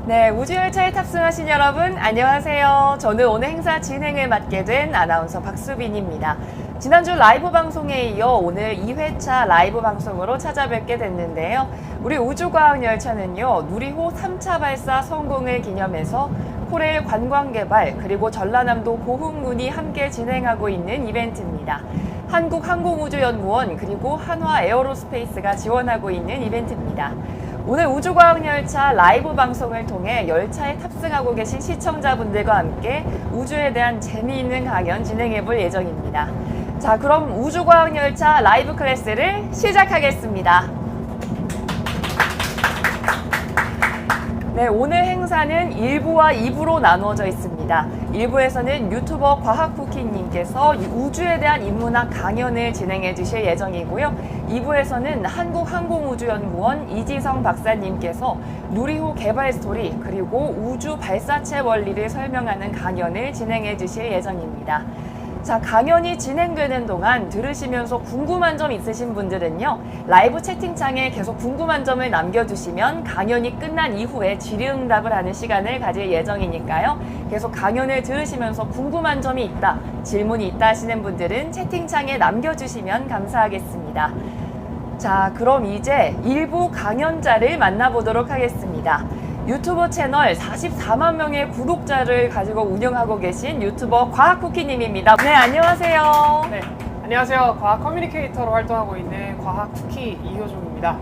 네, 우주열차에 탑승하신 여러분 안녕하세요. 저는 오늘 행사 진행을 맡게 된 아나운서 박수빈입니다. 지난주 라이브 방송에 이어 오늘 2회차 라이브 방송으로 찾아뵙게 됐는데요. 우리 우주과학열차는요, 누리호 3차 발사 성공을 기념해서 코레일 관광개발 그리고 전라남도 고흥군이 함께 진행하고 있는 이벤트입니다. 한국항공우주연구원 그리고 한화에어로스페이스가 지원하고 있는 이벤트입니다. 오늘 우주과학열차 라이브 방송을 통해 열차에 탑승하고 계신 시청자분들과 함께 우주에 대한 재미있는 강연 진행해 볼 예정입니다. 자, 그럼 우주과학열차 라이브 클래스를 시작하겠습니다. 네, 오늘 행사는 1부와 2부로 나누어져 있습니다. 1부에서는 유튜버 과학쿠키님께서 우주에 대한 인문학 강연을 진행해 주실 예정이고요. 2부에서는 한국항공우주연구원 이지성 박사님께서 누리호 개발 스토리 그리고 우주 발사체 원리를 설명하는 강연을 진행해 주실 예정입니다. 자, 강연이 진행되는 동안 들으시면서 궁금한 점 있으신 분들은요, 라이브 채팅창에 계속 궁금한 점을 남겨주시면 강연이 끝난 이후에 질의응답을 하는 시간을 가질 예정이니까요. 계속 강연을 들으시면서 궁금한 점이 있다, 질문이 있다 하시는 분들은 채팅창에 남겨주시면 감사하겠습니다. 자, 그럼 이제 일부 강연자를 만나보도록 하겠습니다. 유튜버 채널 44만 명의 구독자를 가지고 운영하고 계신 유튜버 과학쿠키님입니다. 네, 안녕하세요. 네, 안녕하세요. 과학 커뮤니케이터로 활동하고 있는 과학쿠키 이효종입니다.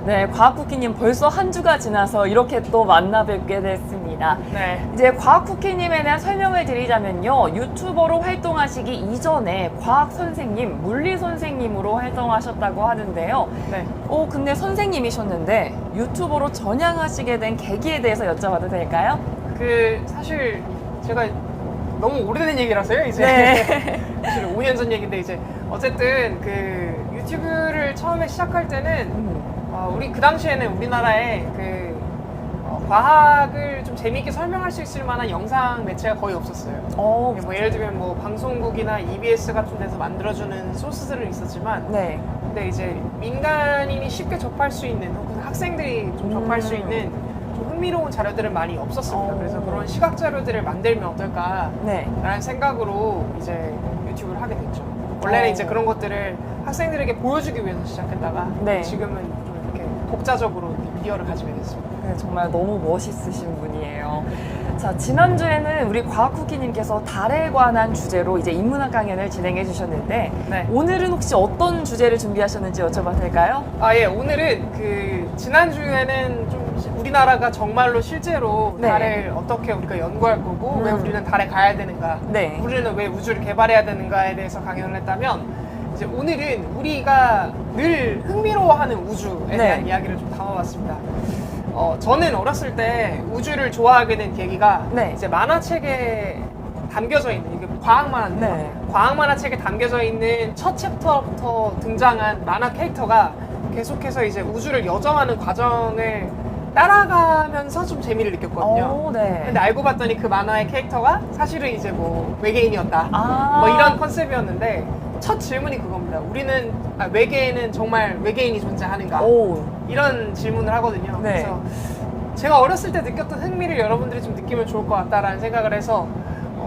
네, 과학쿠키님 벌써 한 주가 지나서 이렇게 또 만나 뵙게 됐습니다. 네. 이제 과학쿠키님에 대한 설명을 드리자면요. 유튜버로 활동하시기 이전에 과학 선생님, 물리 선생님으로 활동하셨다고 하는데요. 네. 근데 선생님이셨는데 유튜버로 전향하시게 된 계기에 대해서 여쭤봐도 될까요? 사실 제가 너무 오래된 얘기라서요, 이제. 네. 사실 5년 전 얘기인데, 이제 어쨌든 유튜브를 처음에 시작할 때는 우리 그 당시에는 우리나라에 과학을 좀 재미있게 설명할 수 있을 만한 영상 매체가 거의 없었어요. 뭐 예를 들면 뭐 방송국이나 EBS 같은 데서 만들어주는 소스들은 있었지만, 네. 근데 이제 민간인이 쉽게 접할 수 있는, 혹은 학생들이 좀 접할 수 있는 좀 흥미로운 자료들은 많이 없었습니다. 그래서 그런 시각 자료들을 만들면 어떨까 네. 라는 생각으로 이제 유튜브를 하게 됐죠. 원래는 이제 그런 것들을 학생들에게 보여주기 위해서 시작했다가 네. 지금은 좀 이렇게 독자적으로 미디어를 가지게 됐습니다. 네, 정말 너무 멋있으신 분이에요. 자, 지난주에는 우리 과학쿠키님께서 달에 관한 주제로 이제 인문학 강연을 진행해 주셨는데, 네. 오늘은 혹시 어떤 주제를 준비하셨는지 여쭤봐도 될까요? 예, 오늘은 지난주에는 좀 우리나라가 정말로 실제로 네. 달을 어떻게 우리가 연구할 거고, 왜 우리는 달에 가야 되는가, 네. 우리는 왜 우주를 개발해야 되는가에 대해서 강연을 했다면, 이제 오늘은 우리가 늘 흥미로워하는 우주에 대한 네. 이야기를 좀 담아봤습니다. 저는 어렸을 때 우주를 좋아하게 된 계기가 네. 이제 만화책에 담겨져 있는, 이게 과학 만화인데요. 네. 과학 만화책에 담겨져 있는 첫 챕터부터 등장한 만화 캐릭터가 계속해서 이제 우주를 여정하는 과정을 따라가면서 좀 재미를 느꼈거든요. 네. 근데 알고 봤더니 그 만화의 캐릭터가 사실은 이제 뭐 외계인이었다. 아. 뭐 이런 컨셉이었는데, 첫 질문이 그겁니다. 외계에는 정말 외계인이 존재하는가? 이런 질문을 하거든요. 네. 그래서 제가 어렸을 때 느꼈던 흥미를 여러분들이 좀 느끼면 좋을 것 같다라는 생각을 해서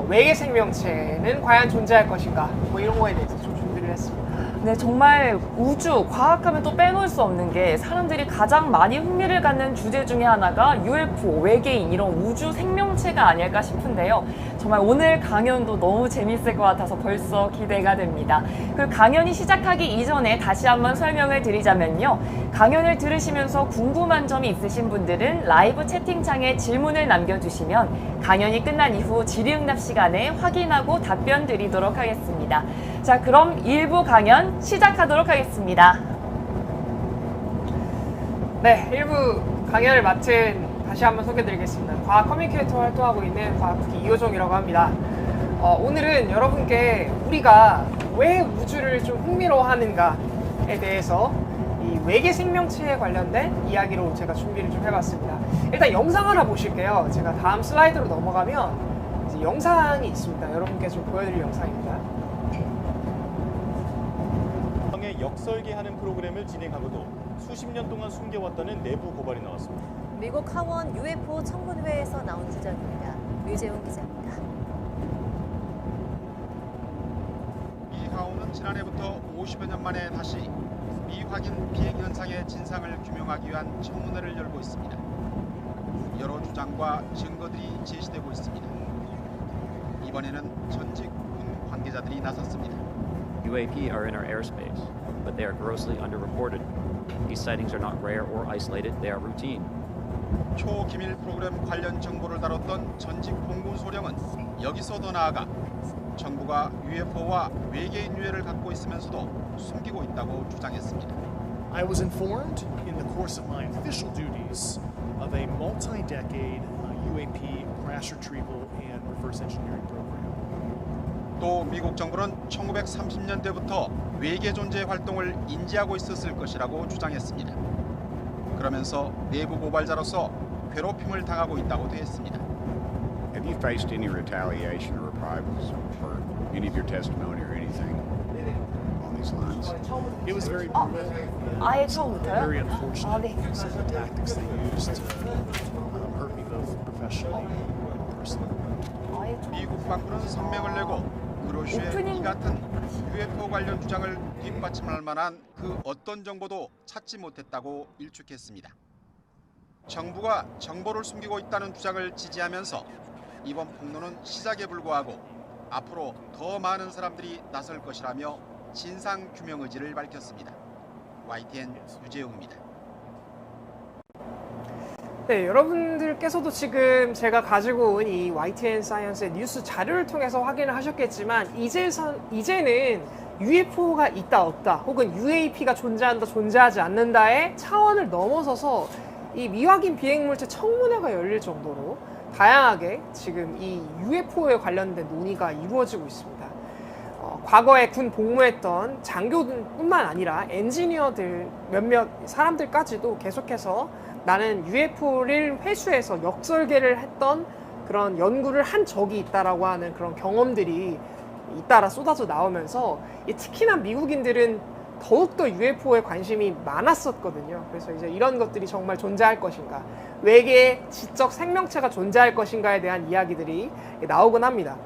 외계 생명체는 과연 존재할 것인가? 뭐 이런 거에 대해서 좀 준비를 했습니다. 네, 정말 우주, 과학하면 또 빼놓을 수 없는 게 사람들이 가장 많이 흥미를 갖는 주제 중에 하나가 UFO, 외계인, 이런 우주 생명체가 아닐까 싶은데요. 정말 오늘 강연도 너무 재밌을 것 같아서 벌써 기대가 됩니다. 그 강연이 시작하기 이전에 다시 한번 설명을 드리자면요. 강연을 들으시면서 궁금한 점이 있으신 분들은 라이브 채팅창에 질문을 남겨주시면 강연이 끝난 이후 질의응답 시간에 확인하고 답변 드리도록 하겠습니다. 자, 그럼 1부 강연 시작하도록 하겠습니다. 네, 1부 강연을 맡은 다시 한번 소개드리겠습니다. 과학 커뮤니케이터 활동하고 있는 과학쿠키 이효종이라고 합니다. 오늘은 여러분께 우리가 왜 우주를 좀 흥미로워하는가에 대해서 이 외계 생명체에 관련된 이야기로 제가 준비를 좀 해봤습니다. 일단 영상 하나 보실게요. 제가 다음 슬라이드로 넘어가면 이제 영상이 있습니다. 여러분께 좀 보여드릴 영상입니다. 역설계하는 프로그램을 진행하고도 수십 년 동안 숨겨왔다는 내부 고발이 나왔습니다. 미국 하원 UFO 청문회에서 나온 주장입니다. 유재훈 기자입니다. 이 하원은 지난해부터 50여 년 만에 다시 미확인 비행 현상의 진상을 규명하기 위한 청문회를 열고 있습니다. 여러 주장과 증거들이 제시되고 있습니다. 이번에는 전직 군 관계자들이 나섰습니다. UAP are in our airspace, but they are grossly underreported. These sightings are not rare or isolated, they are routine. 초기밀 프로그램 관련 정보를 다뤘던 전직 공군 소령은 여기서 더 나아가 정부가 UFO와 외계인 유해를 갖고 있으면서도 숨기고 있다고 주장했습니다. I was informed in the course of my official duties of a multi-decade UAP crash retrieval and reverse engineering program. 또 미국 정부는 1930년대부터 외계 존재 활동을 인지하고 있었을 것이라고 주장했습니다. 그러면서 내부 고발자로서 괴롭힘을 당하고 있다고 대했습니다. Have you faced any retaliation or reprisals for any of your testimony or anything on these lines? It was very brutal, 아예 very 처음부터요? unfortunate. 네. Some of the tactics they used to hurt me both professionally and personally. 아예 처음. 미국 방부는 성명을 내고 그로슈의 오프닝. 이 같은 UFO 관련 주장을 뒷받침할 만한 그 어떤 정보도 찾지 못했다고 일축했습니다. 정부가 정보를 숨기고 있다는 주장을 지지하면서 이번 폭로는 시작에 불과하고 앞으로 더 많은 사람들이 나설 것이라며 진상 규명 의지를 밝혔습니다. YTN 유재웅입니다. 네, 여러분들께서도 지금 제가 가지고 온 이 YTN 사이언스의 뉴스 자료를 통해서 확인을 하셨겠지만 이제는 UFO가 있다 없다 혹은 UAP가 존재한다 존재하지 않는다의 차원을 넘어서서 이 미확인 비행물체 청문회가 열릴 정도로 다양하게 지금 이 UFO에 관련된 논의가 이루어지고 있습니다. 과거에 군 복무했던 장교뿐만 아니라 엔지니어들 몇몇 사람들까지도 계속해서 나는 UFO를 회수해서 역설계를 했던 그런 연구를 한 적이 있다라고 하는 그런 경험들이 잇따라 쏟아져 나오면서 특히나 미국인들은 더욱더 UFO에 관심이 많았었거든요. 그래서 이제 이런 것들이 정말 존재할 것인가, 외계의 지적 생명체가 존재할 것인가에 대한 이야기들이 나오곤 합니다.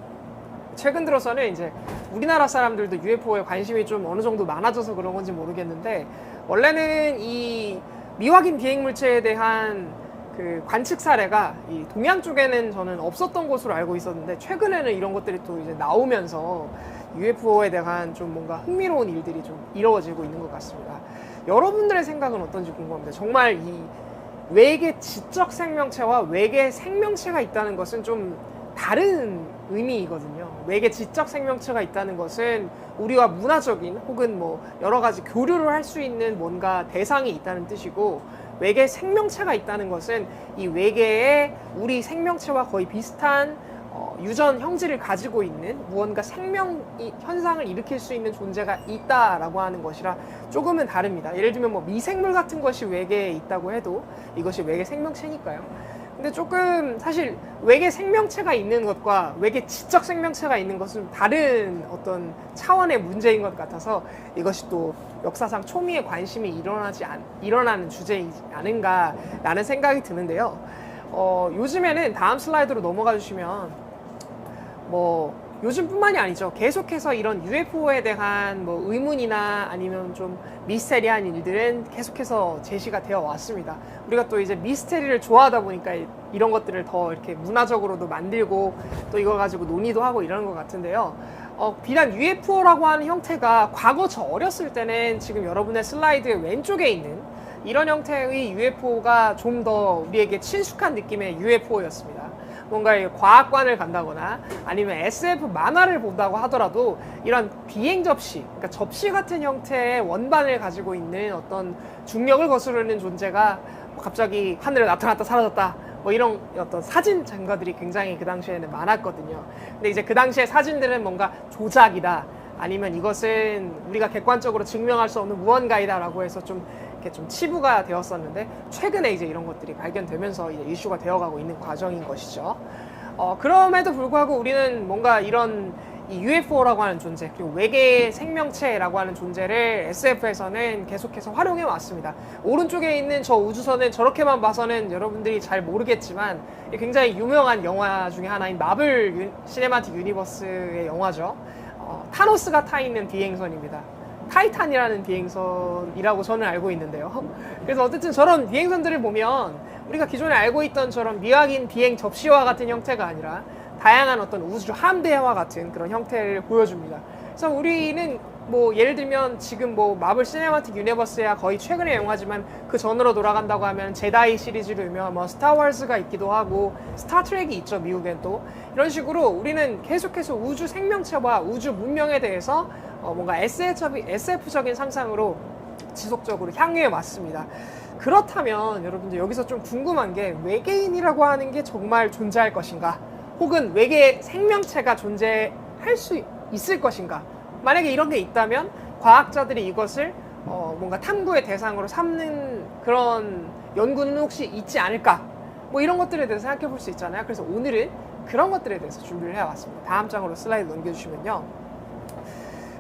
최근 들어서는 이제 우리나라 사람들도 UFO에 관심이 좀 어느 정도 많아져서 그런 건지 모르겠는데, 원래는 이 미확인 비행물체에 대한 그 관측 사례가 이 동양 쪽에는 저는 없었던 것으로 알고 있었는데, 최근에는 이런 것들이 또 이제 나오면서 UFO에 대한 좀 뭔가 흥미로운 일들이 좀 이루어지고 있는 것 같습니다. 여러분들의 생각은 어떤지 궁금합니다. 정말 이 외계 지적 생명체와 외계 생명체가 있다는 것은 좀 다른 의미이거든요. 외계 지적 생명체가 있다는 것은 우리와 문화적인 혹은 뭐 여러 가지 교류를 할 수 있는 뭔가 대상이 있다는 뜻이고, 외계 생명체가 있다는 것은 이 외계에 우리 생명체와 거의 비슷한 유전 형질을 가지고 있는 무언가 생명 현상을 일으킬 수 있는 존재가 있다라고 하는 것이라 조금은 다릅니다. 예를 들면 뭐 미생물 같은 것이 외계에 있다고 해도 이것이 외계 생명체니까요. 근데 조금 사실 외계 생명체가 있는 것과 외계 지적 생명체가 있는 것은 다른 어떤 차원의 문제인 것 같아서 이것이 또 역사상 초미의 관심이 일어나는 주제이지 않은가라는 생각이 드는데요. 요즘에는 다음 슬라이드로 넘어가 주시면 뭐 요즘뿐만이 아니죠. 계속해서 이런 UFO에 대한 뭐 의문이나 아니면 좀 미스테리한 일들은 계속해서 제시가 되어 왔습니다. 우리가 또 이제 미스테리를 좋아하다 보니까 이런 것들을 더 이렇게 문화적으로도 만들고 또 이걸 가지고 논의도 하고 이러는 것 같은데요. 비단 UFO라고 하는 형태가 과거 저 어렸을 때는 지금 여러분의 슬라이드 왼쪽에 있는 이런 형태의 UFO가 좀 더 우리에게 친숙한 느낌의 UFO였습니다. 뭔가 과학관을 간다거나 아니면 SF 만화를 본다고 하더라도 이런 비행 접시, 그러니까 접시 같은 형태의 원반을 가지고 있는 어떤 중력을 거스르는 존재가 갑자기 하늘에 나타났다 사라졌다, 뭐 이런 어떤 사진 증거들이 굉장히 그 당시에는 많았거든요. 근데 이제 그 당시의 사진들은 뭔가 조작이다, 아니면 이것은 우리가 객관적으로 증명할 수 없는 무언가이다라고 해서 좀 이렇게 좀 치부가 되었었는데, 최근에 이제 이런 것들이 발견되면서 이제 이슈가 되어가고 있는 과정인 것이죠. 그럼에도 불구하고 우리는 뭔가 이런 이 UFO라고 하는 존재, 그리고 외계 생명체라고 하는 존재를 SF에서는 계속해서 활용해 왔습니다. 오른쪽에 있는 저 우주선은 저렇게만 봐서는 여러분들이 잘 모르겠지만 굉장히 유명한 영화 중에 하나인 마블 시네마틱 유니버스의 영화죠. 타노스가 타 있는 비행선입니다. 타이탄이라는 비행선이라고 저는 알고 있는데요. 그래서 어쨌든 저런 비행선들을 보면 우리가 기존에 알고 있던 저런 미확인 비행 접시와 같은 형태가 아니라 다양한 어떤 우주 함대와 같은 그런 형태를 보여줍니다. 그래서 우리는 뭐 예를 들면 지금 뭐 마블 시네마틱 유니버스야 거의 최근의 영화지만 그 전으로 돌아간다고 하면 제다이 시리즈로 유명한 뭐 스타워즈가 있기도 하고 스타트rek이 있죠, 미국엔 또. 이런 식으로 우리는 계속해서 우주 생명체와 우주 문명에 대해서 뭔가 SF적인 상상으로 지속적으로 향유해 왔습니다. 그렇다면 여러분들 여기서 좀 궁금한 게 외계인이라고 하는 게 정말 존재할 것인가? 혹은 외계 생명체가 존재할 수 있을 것인가? 만약에 이런 게 있다면 과학자들이 이것을 뭔가 탐구의 대상으로 삼는 그런 연구는 혹시 있지 않을까? 뭐 이런 것들에 대해서 생각해 볼 수 있잖아요. 그래서 오늘은 그런 것들에 대해서 준비를 해왔습니다. 다음 장으로 슬라이드 넘겨주시면요.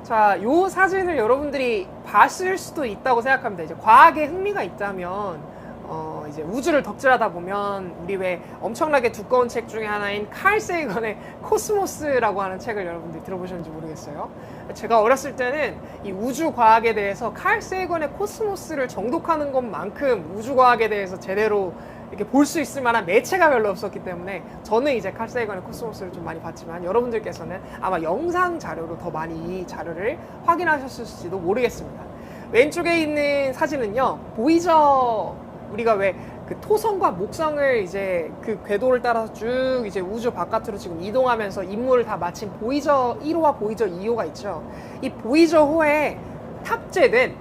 자, 요 사진을 여러분들이 봤을 수도 있다고 생각합니다. 이제 과학에 흥미가 있다면 이제 우주를 덕질하다 보면 우리 왜 엄청나게 두꺼운 책 중에 하나인 칼 세이건의 코스모스라고 하는 책을 여러분들이 들어보셨는지 모르겠어요. 제가 어렸을 때는 이 우주 과학에 대해서 칼 세이건의 코스모스를 정독하는 것만큼 우주 과학에 대해서 제대로 이렇게 볼 수 있을 만한 매체가 별로 없었기 때문에 저는 이제 칼 세이건의 코스모스를 좀 많이 봤지만 여러분들께서는 아마 영상 자료로 더 많이 이 자료를 확인하셨을지도 모르겠습니다. 왼쪽에 있는 사진은요, 보이저, 우리가 왜 그 토성과 목성을 이제 그 궤도를 따라서 쭉 이제 우주 바깥으로 지금 이동하면서 임무를 다 마친 보이저 1호와 보이저 2호가 있죠. 이 보이저호에 탑재된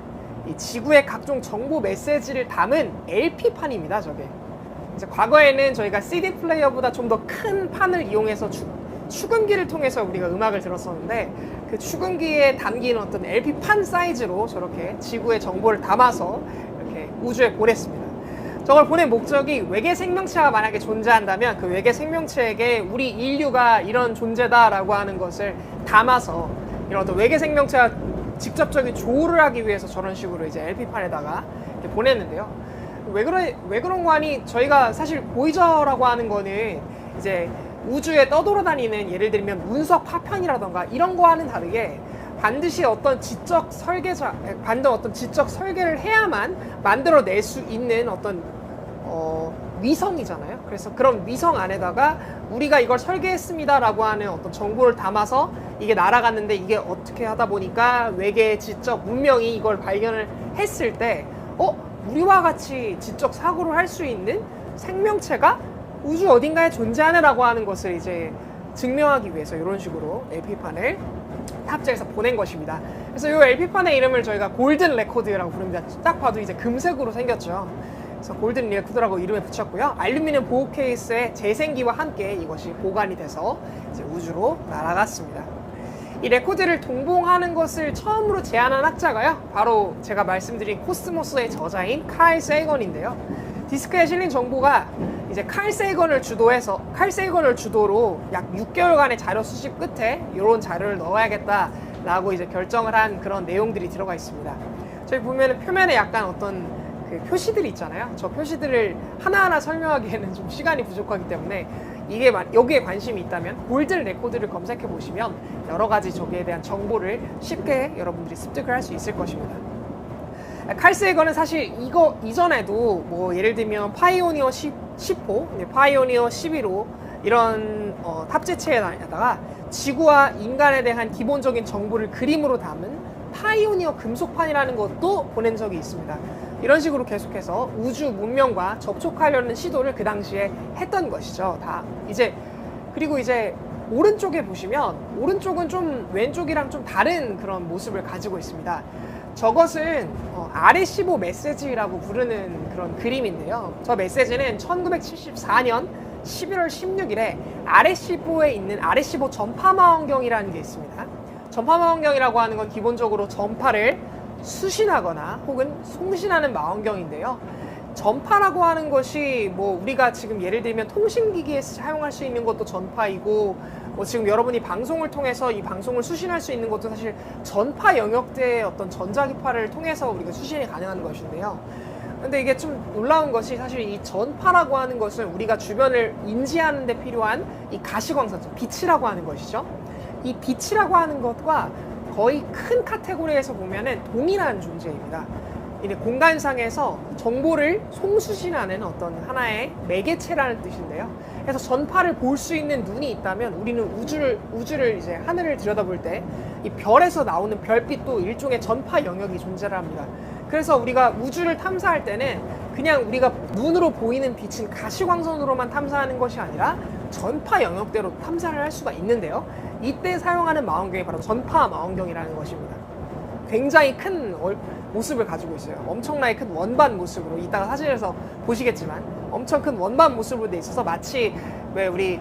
이 지구의 각종 정보 메시지를 담은 LP판입니다, 저게. 이제 과거에는 저희가 CD 플레이어보다 좀 더 큰 판을 이용해서 축음기를 통해서 우리가 음악을 들었었는데 그 축음기에 담긴 어떤 LP판 사이즈로 저렇게 지구의 정보를 담아서 이렇게 우주에 보냈습니다. 저걸 보낸 목적이 외계 생명체가 만약에 존재한다면 그 외계 생명체에게 우리 인류가 이런 존재다라고 하는 것을 담아서 이런 어떤 외계 생명체가 직접적인 조우를 하기 위해서 저런 식으로 이제 LP판에다가 이렇게 보냈는데요. 왜 그런 거 하니 저희가 사실 보이저라고 하는 거는 이제 우주에 떠돌아다니는 예를 들면 운석 파편이라던가 이런 거와는 다르게 반드시 어떤 지적 설계를 해야만 만들어낼 수 있는 어떤 위성이잖아요. 그래서 그런 위성 안에다가 우리가 이걸 설계했습니다라고 하는 어떤 정보를 담아서 이게 날아갔는데 이게 어떻게 하다 보니까 외계 지적 문명이 이걸 발견을 했을 때 우리와 같이 지적 사고를 할 수 있는 생명체가 우주 어딘가에 존재하느라고 하는 것을 이제 증명하기 위해서 이런 식으로 LP판을 탑재해서 보낸 것입니다. 그래서 이 LP판의 이름을 저희가 골든 레코드라고 부릅니다. 딱 봐도 이제 금색으로 생겼죠. 그래서 골든 레코드라고 이름을 붙였고요. 알루미늄 보호 케이스의 재생기와 함께 이것이 보관이 돼서 이제 우주로 날아갔습니다. 이 레코드를 동봉하는 것을 처음으로 제안한 학자가요, 바로 제가 말씀드린 코스모스의 저자인 칼 세이건인데요. 디스크에 실린 정보가 이제 칼 세이건을 주도로 약 6개월간의 자료 수집 끝에 이런 자료를 넣어야겠다라고 이제 결정을 한 그런 내용들이 들어가 있습니다. 저희 보면은 표면에 약간 어떤 그 표시들이 있잖아요. 저 표시들을 하나하나 설명하기에는 좀 시간이 부족하기 때문에 이게 여기에 관심이 있다면 골든 레코드를 검색해 보시면 여러 가지 저기에 대한 정보를 쉽게 여러분들이 습득을 할 수 있을 것입니다. 칼 세이건은 사실 이거 이전에도 뭐 예를 들면 파이오니어 10호, 파이오니어 11호 이런 탑재체에다가 지구와 인간에 대한 기본적인 정보를 그림으로 담은 파이오니어 금속판이라는 것도 보낸 적이 있습니다. 이런 식으로 계속해서 우주 문명과 접촉하려는 시도를 그 당시에 했던 것이죠. 그리고 이제 오른쪽에 보시면 오른쪽은 좀 왼쪽이랑 좀 다른 그런 모습을 가지고 있습니다. 저것은 RS15 메시지라고 부르는 그런 그림인데요. 저 메시지는 1974년 11월 16일에 RS15에 있는 RS15 전파망원경이라는 게 있습니다. 전파망원경이라고 하는 건 기본적으로 전파를 수신하거나 혹은 송신하는 망원경인데요. 전파라고 하는 것이 뭐 우리가 지금 예를 들면 통신기기에 사용할 수 있는 것도 전파이고 지금 여러분이 방송을 통해서 이 방송을 수신할 수 있는 것도 사실 전파 영역대의 어떤 전자기파를 통해서 우리가 수신이 가능한 것인데요. 근데 이게 좀 놀라운 것이 사실 이 전파라고 하는 것은 우리가 주변을 인지하는 데 필요한 이 가시광선, 빛이라고 하는 것이죠. 이 빛이라고 하는 것과 거의 큰 카테고리에서 보면은 동일한 존재입니다. 이제 공간상에서 정보를 송수신하는 어떤 하나의 매개체라는 뜻인데요. 그래서 전파를 볼 수 있는 눈이 있다면 우리는 우주를 이제 하늘을 들여다볼 때 이 별에서 나오는 별빛도 일종의 전파 영역이 존재를 합니다. 그래서 우리가 우주를 탐사할 때는 그냥 우리가 눈으로 보이는 빛은 가시광선으로만 탐사하는 것이 아니라 전파 영역대로 탐사를 할 수가 있는데요. 이때 사용하는 망원경이 바로 전파 망원경이라는 것입니다. 굉장히 큰 모습을 가지고 있어요. 엄청나게 큰 원반 모습으로, 이따가 사진에서 보시겠지만 엄청 큰 원반 모습으로 돼 있어서 마치 왜 우리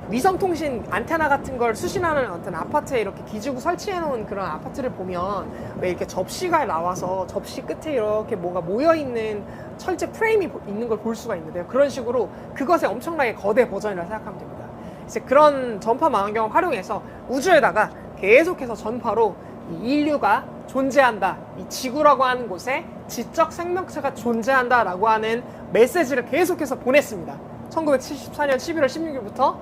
위성통신 안테나 같은 걸 수신하는 어떤 아파트에 이렇게 기지고 설치해 놓은 그런 아파트를 보면 왜 이렇게 접시가 나와서 접시 끝에 이렇게 뭐가 모여 있는 철제 프레임이 있는 걸 볼 수가 있는데요. 그런 식으로 그것의 엄청나게 거대 버전이라 생각하면 됩니다. 이제 그런 전파 망원경을 활용해서 우주에다가 계속해서 전파로 이 인류가 존재한다, 이 지구라고 하는 곳에 지적 생명체가 존재한다라고 하는 메시지를 계속해서 보냈습니다. 1974년 11월 16일부터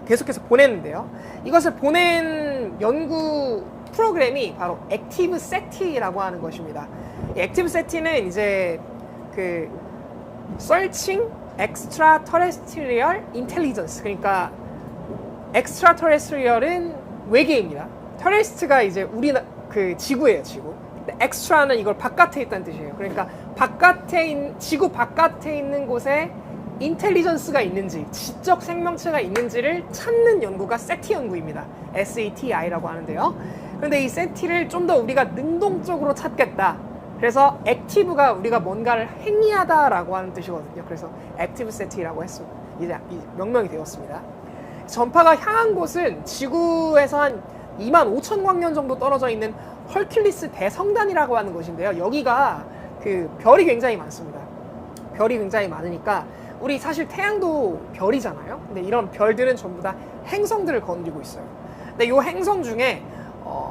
계속해서 보냈는데요. 이것을 보낸 연구 프로그램이 바로 액티브 세티라고 하는 것입니다. 이 액티브 세티는 이제 그 Searching Extraterrestrial Intelligence, 그러니까 Extraterrestrial은 외계입니다. Terrestrial가 이제 지구예요, 지구. 엑스트라는 이걸 바깥에 있다는 뜻이에요. 그러니까 지구 바깥에 있는 곳에 인텔리전스가 있는지, 지적 생명체가 있는지를 찾는 연구가 세티 연구입니다. SETI라고 하는데요. 그런데 이 세티를 좀 더 우리가 능동적으로 찾겠다. 그래서 액티브가 우리가 뭔가를 행위하다라고 하는 뜻이거든요. 그래서 액티브 세티라고 했습니다. 이제 명명이 되었습니다. 전파가 향한 곳은 지구에서 한 25,000광년 정도 떨어져 있는 헐큘리스 대성단이라고 하는 곳인데요. 여기가 그 별이 굉장히 많습니다. 별이 굉장히 많으니까 우리 사실 태양도 별이잖아요. 근데 이런 별들은 전부 다 행성들을 거느리고 있어요. 근데 이 행성 중에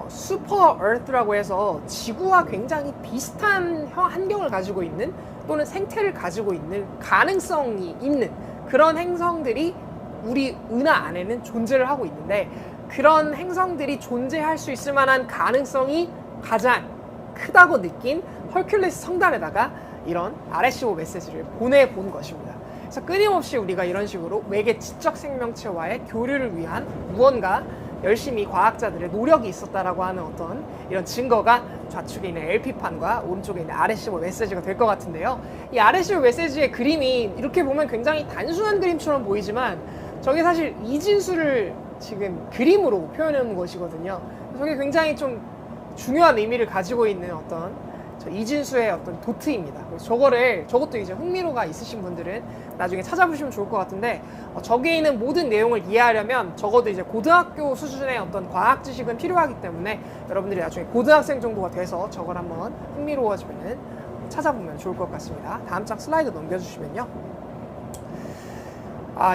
슈퍼 얼스라고 해서 지구와 굉장히 비슷한 환경을 가지고 있는 또는 생태를 가지고 있는 가능성이 있는 그런 행성들이 우리 은하 안에는 존재를 하고 있는데, 그런 행성들이 존재할 수 있을 만한 가능성이 가장 크다고 느낀 헐큘리스 성단에다가 이런 RS-5 메시지를 보내본 것입니다. 그래서 끊임없이 우리가 이런 식으로 외계 지적 생명체와의 교류를 위한 무언가 열심히 과학자들의 노력이 있었다라고 하는 어떤 이런 증거가 좌측에 있는 LP판과 오른쪽에 있는 RS-5 메시지가 될 것 같은데요. 이 RS-5 메시지의 그림이 이렇게 보면 굉장히 단순한 그림처럼 보이지만 저게 사실 이진수를 지금 그림으로 표현해 놓은 것이거든요. 저게 굉장히 좀 중요한 의미를 가지고 있는 어떤 이진수의 어떤 도트입니다. 저것도 이제 흥미로가 있으신 분들은 나중에 찾아보시면 좋을 것 같은데, 저기에 있는 모든 내용을 이해하려면 적어도 이제 고등학교 수준의 어떤 과학 지식은 필요하기 때문에 여러분들이 나중에 고등학생 정도가 돼서 저걸 한번 흥미로워지면 찾아보면 좋을 것 같습니다. 다음 장 슬라이드 넘겨주시면요.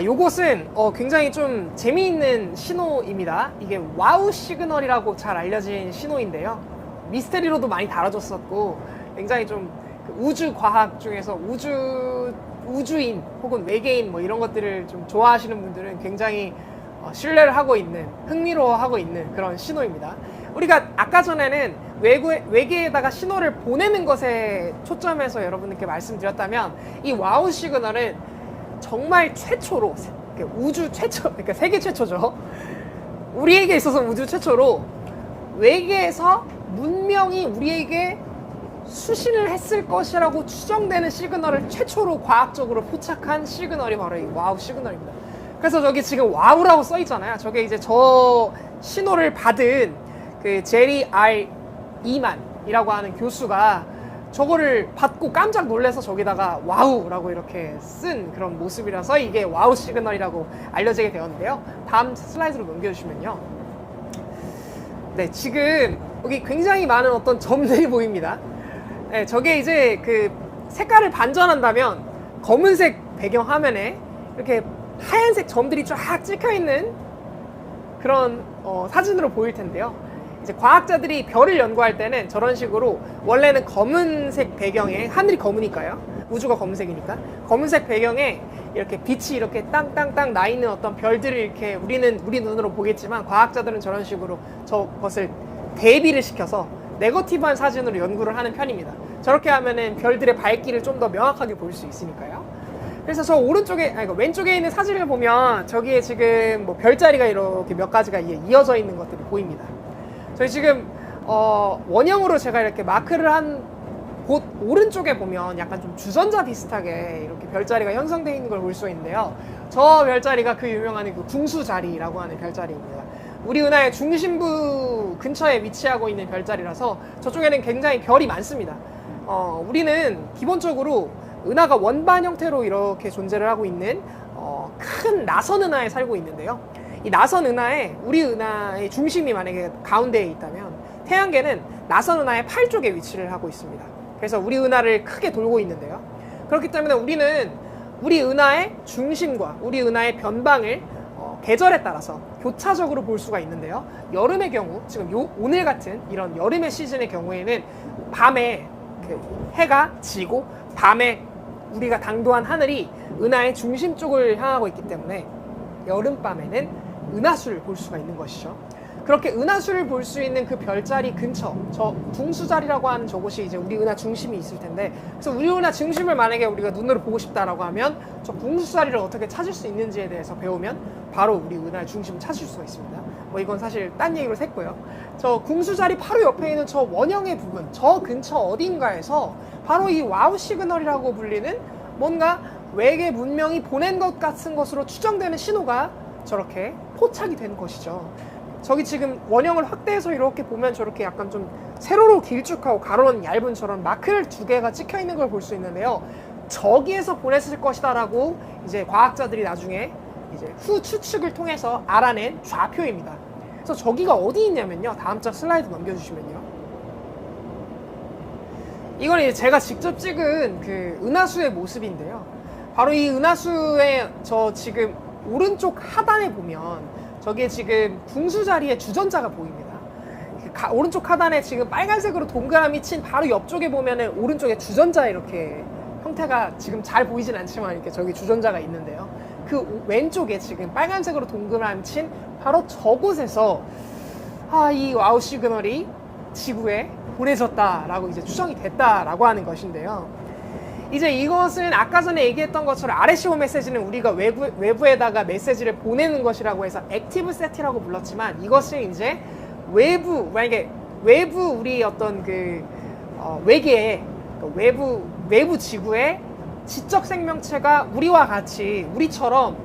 요것은 굉장히 좀 재미있는 신호입니다. 이게 와우 시그널이라고 잘 알려진 신호인데요. 미스테리로도 많이 다뤄졌었고, 굉장히 좀 우주 과학 중에서 우주인 혹은 외계인 뭐 이런 것들을 좀 좋아하시는 분들은 굉장히 신뢰를 하고 있는, 흥미로워하고 있는 그런 신호입니다. 우리가 아까 전에는 외계에다가 신호를 보내는 것에 초점해서 여러분들께 말씀드렸다면, 이 와우 시그널은 정말 최초로, 우주 최초, 그러니까 세계 최초죠. 우리에게 있어서 우주 최초로 외계에서 문명이 우리에게 수신을 했을 것이라고 추정되는 시그널을 최초로 과학적으로 포착한 시그널이 바로 이 와우 시그널입니다. 그래서 저기 지금 와우라고 써 있잖아요. 저게 이제 저 신호를 받은 그 제리 R 이만이라고 하는 교수가 저거를 받고 깜짝 놀라서 저기다가 와우라고 이렇게 쓴 그런 모습이라서 이게 와우 시그널이라고 알려지게 되었는데요. 다음 슬라이드로 넘겨주시면요. 네, 지금 여기 굉장히 많은 어떤 점들이 보입니다. 네, 저게 이제 그 색깔을 반전한다면 검은색 배경 화면에 이렇게 하얀색 점들이 쫙 찍혀 있는 그런 사진으로 보일 텐데요. 이제 과학자들이 별을 연구할 때는 저런 식으로 원래는 검은색 배경에, 하늘이 검으니까요. 우주가 검은색이니까 검은색 배경에 이렇게 빛이 이렇게 땅땅땅 나 있는 어떤 별들을 이렇게 우리 눈으로 보겠지만 과학자들은 저런 식으로 저것을 대비를 시켜서 네거티브한 사진으로 연구를 하는 편입니다. 저렇게 하면은 별들의 밝기를 좀 더 명확하게 볼 수 있으니까요. 그래서 저 왼쪽에 있는 사진을 보면 저기에 지금 뭐 별자리가 이렇게 몇 가지가 이어져 있는 것들이 보입니다. 저희 지금 원형으로 제가 이렇게 마크를 한 곳 오른쪽에 보면 약간 좀 주전자 비슷하게 이렇게 별자리가 형성되어 있는 걸 볼 수 있는데요. 저 별자리가 그 유명한 그 궁수자리라고 하는 별자리입니다. 우리 은하의 중심부 근처에 위치하고 있는 별자리라서 저쪽에는 굉장히 별이 많습니다. 우리는 기본적으로 은하가 원반 형태로 이렇게 존재를 하고 있는 큰 나선 은하에 살고 있는데요. 이 나선 은하에 우리 은하의 중심이 만약에 가운데에 있다면 태양계는 나선 은하의 8쪽에 위치를 하고 있습니다. 그래서 우리 은하를 크게 돌고 있는데요. 그렇기 때문에 우리는 우리 은하의 중심과 우리 은하의 변방을 계절에 따라서 교차적으로 볼 수가 있는데요. 여름의 경우, 지금 오늘 같은 이런 여름의 시즌의 경우에는 밤에 그 해가 지고 밤에 우리가 당도한 하늘이 은하의 중심 쪽을 향하고 있기 때문에 여름밤에는 은하수를 볼 수가 있는 것이죠. 그렇게 은하수를 볼 수 있는 그 별자리 근처, 저 궁수자리라고 하는 저곳이 이제 우리 은하 중심이 있을 텐데, 그래서 우리 은하 중심을 만약에 우리가 눈으로 보고 싶다라고 하면 저 궁수자리를 어떻게 찾을 수 있는지에 대해서 배우면 바로 우리 은하의 중심을 찾을 수가 있습니다. 뭐 이건 사실 딴 얘기로 샜고요. 저 궁수자리 바로 옆에 있는 저 원형의 부분, 저 근처 어딘가에서 바로 이 와우 시그널이라고 불리는 뭔가 외계 문명이 보낸 것 같은 것으로 추정되는 신호가 저렇게 포착이 된 것이죠. 저기 지금 원형을 확대해서 이렇게 보면 저렇게 약간 좀 세로로 길쭉하고 가로는 얇은 저런 마크를 2개가 찍혀 있는 걸 볼 수 있는데요. 저기에서 보냈을 것이다 라고 이제 과학자들이 나중에 이제 후 추측을 통해서 알아낸 좌표입니다. 그래서 저기가 어디 있냐면요. 다음 장 슬라이드 넘겨주시면요. 이건 이제 제가 직접 찍은 그 은하수의 모습인데요. 바로 이 은하수의 저 지금 오른쪽 하단에 보면 저기에 지금 궁수자리에 주전자가 보입니다. 오른쪽 하단에 지금 빨간색으로 동그라미 친 바로 옆쪽에 보면은 오른쪽에 주전자 이렇게 형태가 지금 잘 보이진 않지만 이렇게 저기 주전자가 있는데요. 그 왼쪽에 지금 빨간색으로 동그라미 친 바로 저곳에서 이 와우 시그널이 지구에 보내졌다라고 이제 추정이 됐다라고 하는 것인데요. 이제 이것은 아까 전에 얘기했던 것처럼 RSO 메시지는 우리가 외부에다가 메시지를 보내는 것이라고 해서 액티브 세티라고 불렀지만, 이것은 이제 만약에 외부 우리 어떤 그 외계에 외부 지구의 지적 생명체가 우리와 같이 우리처럼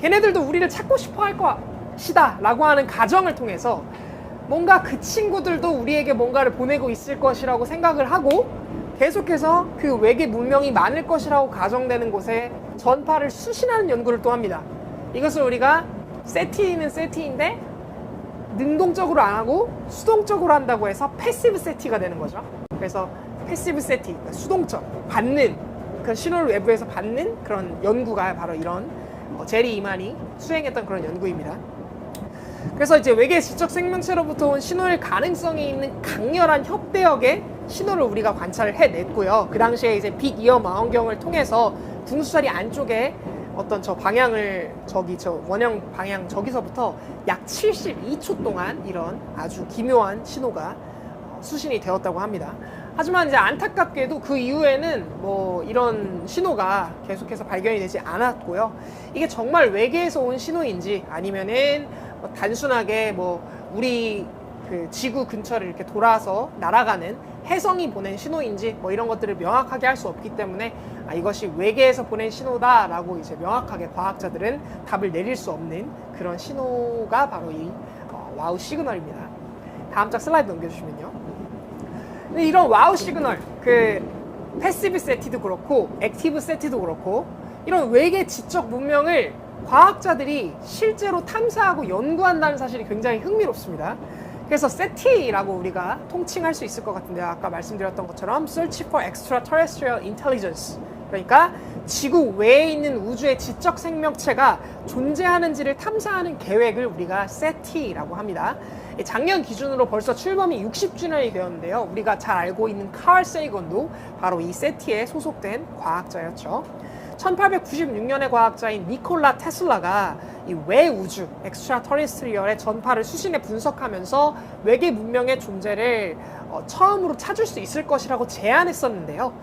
걔네들도 우리를 찾고 싶어 할 것이다 라고 하는 가정을 통해서 뭔가 그 친구들도 우리에게 뭔가를 보내고 있을 것이라고 생각을 하고 계속해서 그 외계 문명이 많을 것이라고 가정되는 곳에 전파를 수신하는 연구를 또 합니다. 이것을 우리가 세티는 세티인데 능동적으로 안 하고 수동적으로 한다고 해서 패시브 세티가 되는 거죠. 그래서 패시브 세티, 그러니까 수동적, 받는, 그 신호를 외부에서 받는 그런 연구가 바로 이런 제리 이만이 수행했던 그런 연구입니다. 그래서 이제 외계 지적 생명체로부터 온 신호일 가능성이 있는 강렬한 협대역의 신호를 우리가 관찰을 해냈고요. 그 당시에 이제 빅 이어 망원경을 통해서 궁수자리 안쪽에 어떤 저 방향을 저 원형 방향 저기서부터 약 72초 동안 이런 아주 기묘한 신호가 수신이 되었다고 합니다. 하지만 이제 안타깝게도 그 이후에는 뭐 이런 신호가 계속해서 발견이 되지 않았고요. 이게 정말 외계에서 온 신호인지 아니면은 뭐 단순하게 뭐 우리 그 지구 근처를 이렇게 돌아서 날아가는 혜성이 보낸 신호인지 뭐 이런 것들을 명확하게 할 수 없기 때문에 이것이 외계에서 보낸 신호다라고 이제 명확하게 과학자들은 답을 내릴 수 없는 그런 신호가 바로 이 와우 시그널입니다. 다음 장 슬라이드 넘겨주시면요. 근데 이런 와우 시그널, 그 패시브 세티도 그렇고 액티브 세티도 그렇고 이런 외계 지적 문명을 과학자들이 실제로 탐사하고 연구한다는 사실이 굉장히 흥미롭습니다. 그래서 세티라고 우리가 통칭할 수 있을 것 같은데요. 아까 말씀드렸던 것처럼 Search for Extraterrestrial Intelligence 그러니까 지구 외에 있는 우주의 지적 생명체가 존재하는지를 탐사하는 계획을 우리가 SETI라고 합니다. 작년 기준으로 벌써 출범이 60주년이 되었는데요. 우리가 잘 알고 있는 칼 세이건도 바로 이 SETI에 소속된 과학자였죠. 1896년의 과학자인 니콜라 테슬라가 이 외우주, 엑스트라터리스트리얼의 전파를 수신해 분석하면서 외계 문명의 존재를 처음으로 찾을 수 있을 것이라고 제안했었는데요.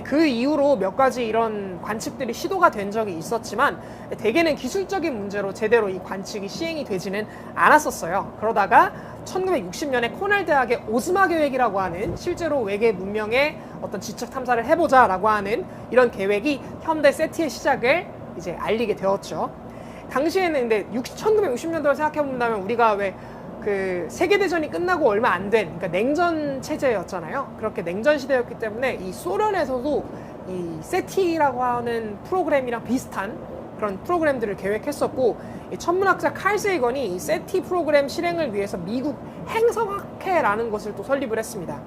그 이후로 몇 가지 이런 관측들이 시도가 된 적이 있었지만 대개는 기술적인 문제로 제대로 이 관측이 시행이 되지는 않았었어요. 그러다가 1960년에 코넬 대학의 오즈마 계획이라고 하는 실제로 외계 문명의 어떤 지적 탐사를 해보자라고 하는 이런 계획이 현대 세티의 시작을 이제 알리게 되었죠. 당시에는 근데 1960년도를 생각해 본다면 우리가 왜 그 세계대전이 끝나고 얼마 안 된, 그러니까 냉전 체제였잖아요. 그렇게 냉전 시대였기 때문에 이 소련에서도 이 세티라고 하는 프로그램이랑 비슷한 그런 프로그램들을 계획했었고, 이 천문학자 칼 세이건이 이 세티 프로그램 실행을 위해서 미국 행성학회라는 것을 또 설립을 했습니다.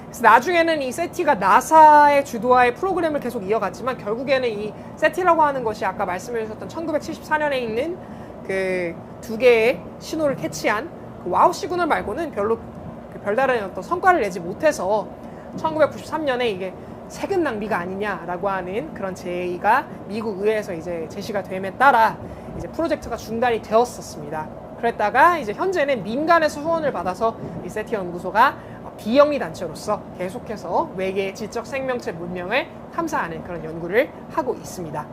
그래서 나중에는 이 세티가 나사의 주도하에 프로그램을 계속 이어갔지만 결국에는 이 세티라고 하는 것이 아까 말씀해 주셨던 1974년에 있는 그 두 개의 신호를 캐치한 그 와우 시그널 말고는 별로 별다른 어떤 성과를 내지 못해서 1993년에 이게 세금 낭비가 아니냐라고 하는 그런 제의가 미국 의회에서 이제 제시가 됨에 따라 이제 프로젝트가 중단이 되었었습니다. 그랬다가 이제 현재는 민간에서 후원을 받아서 이 세티 연구소가 비영리 단체로서 계속해서 외계 지적 생명체 문명을 탐사하는 그런 연구를 하고 있습니다.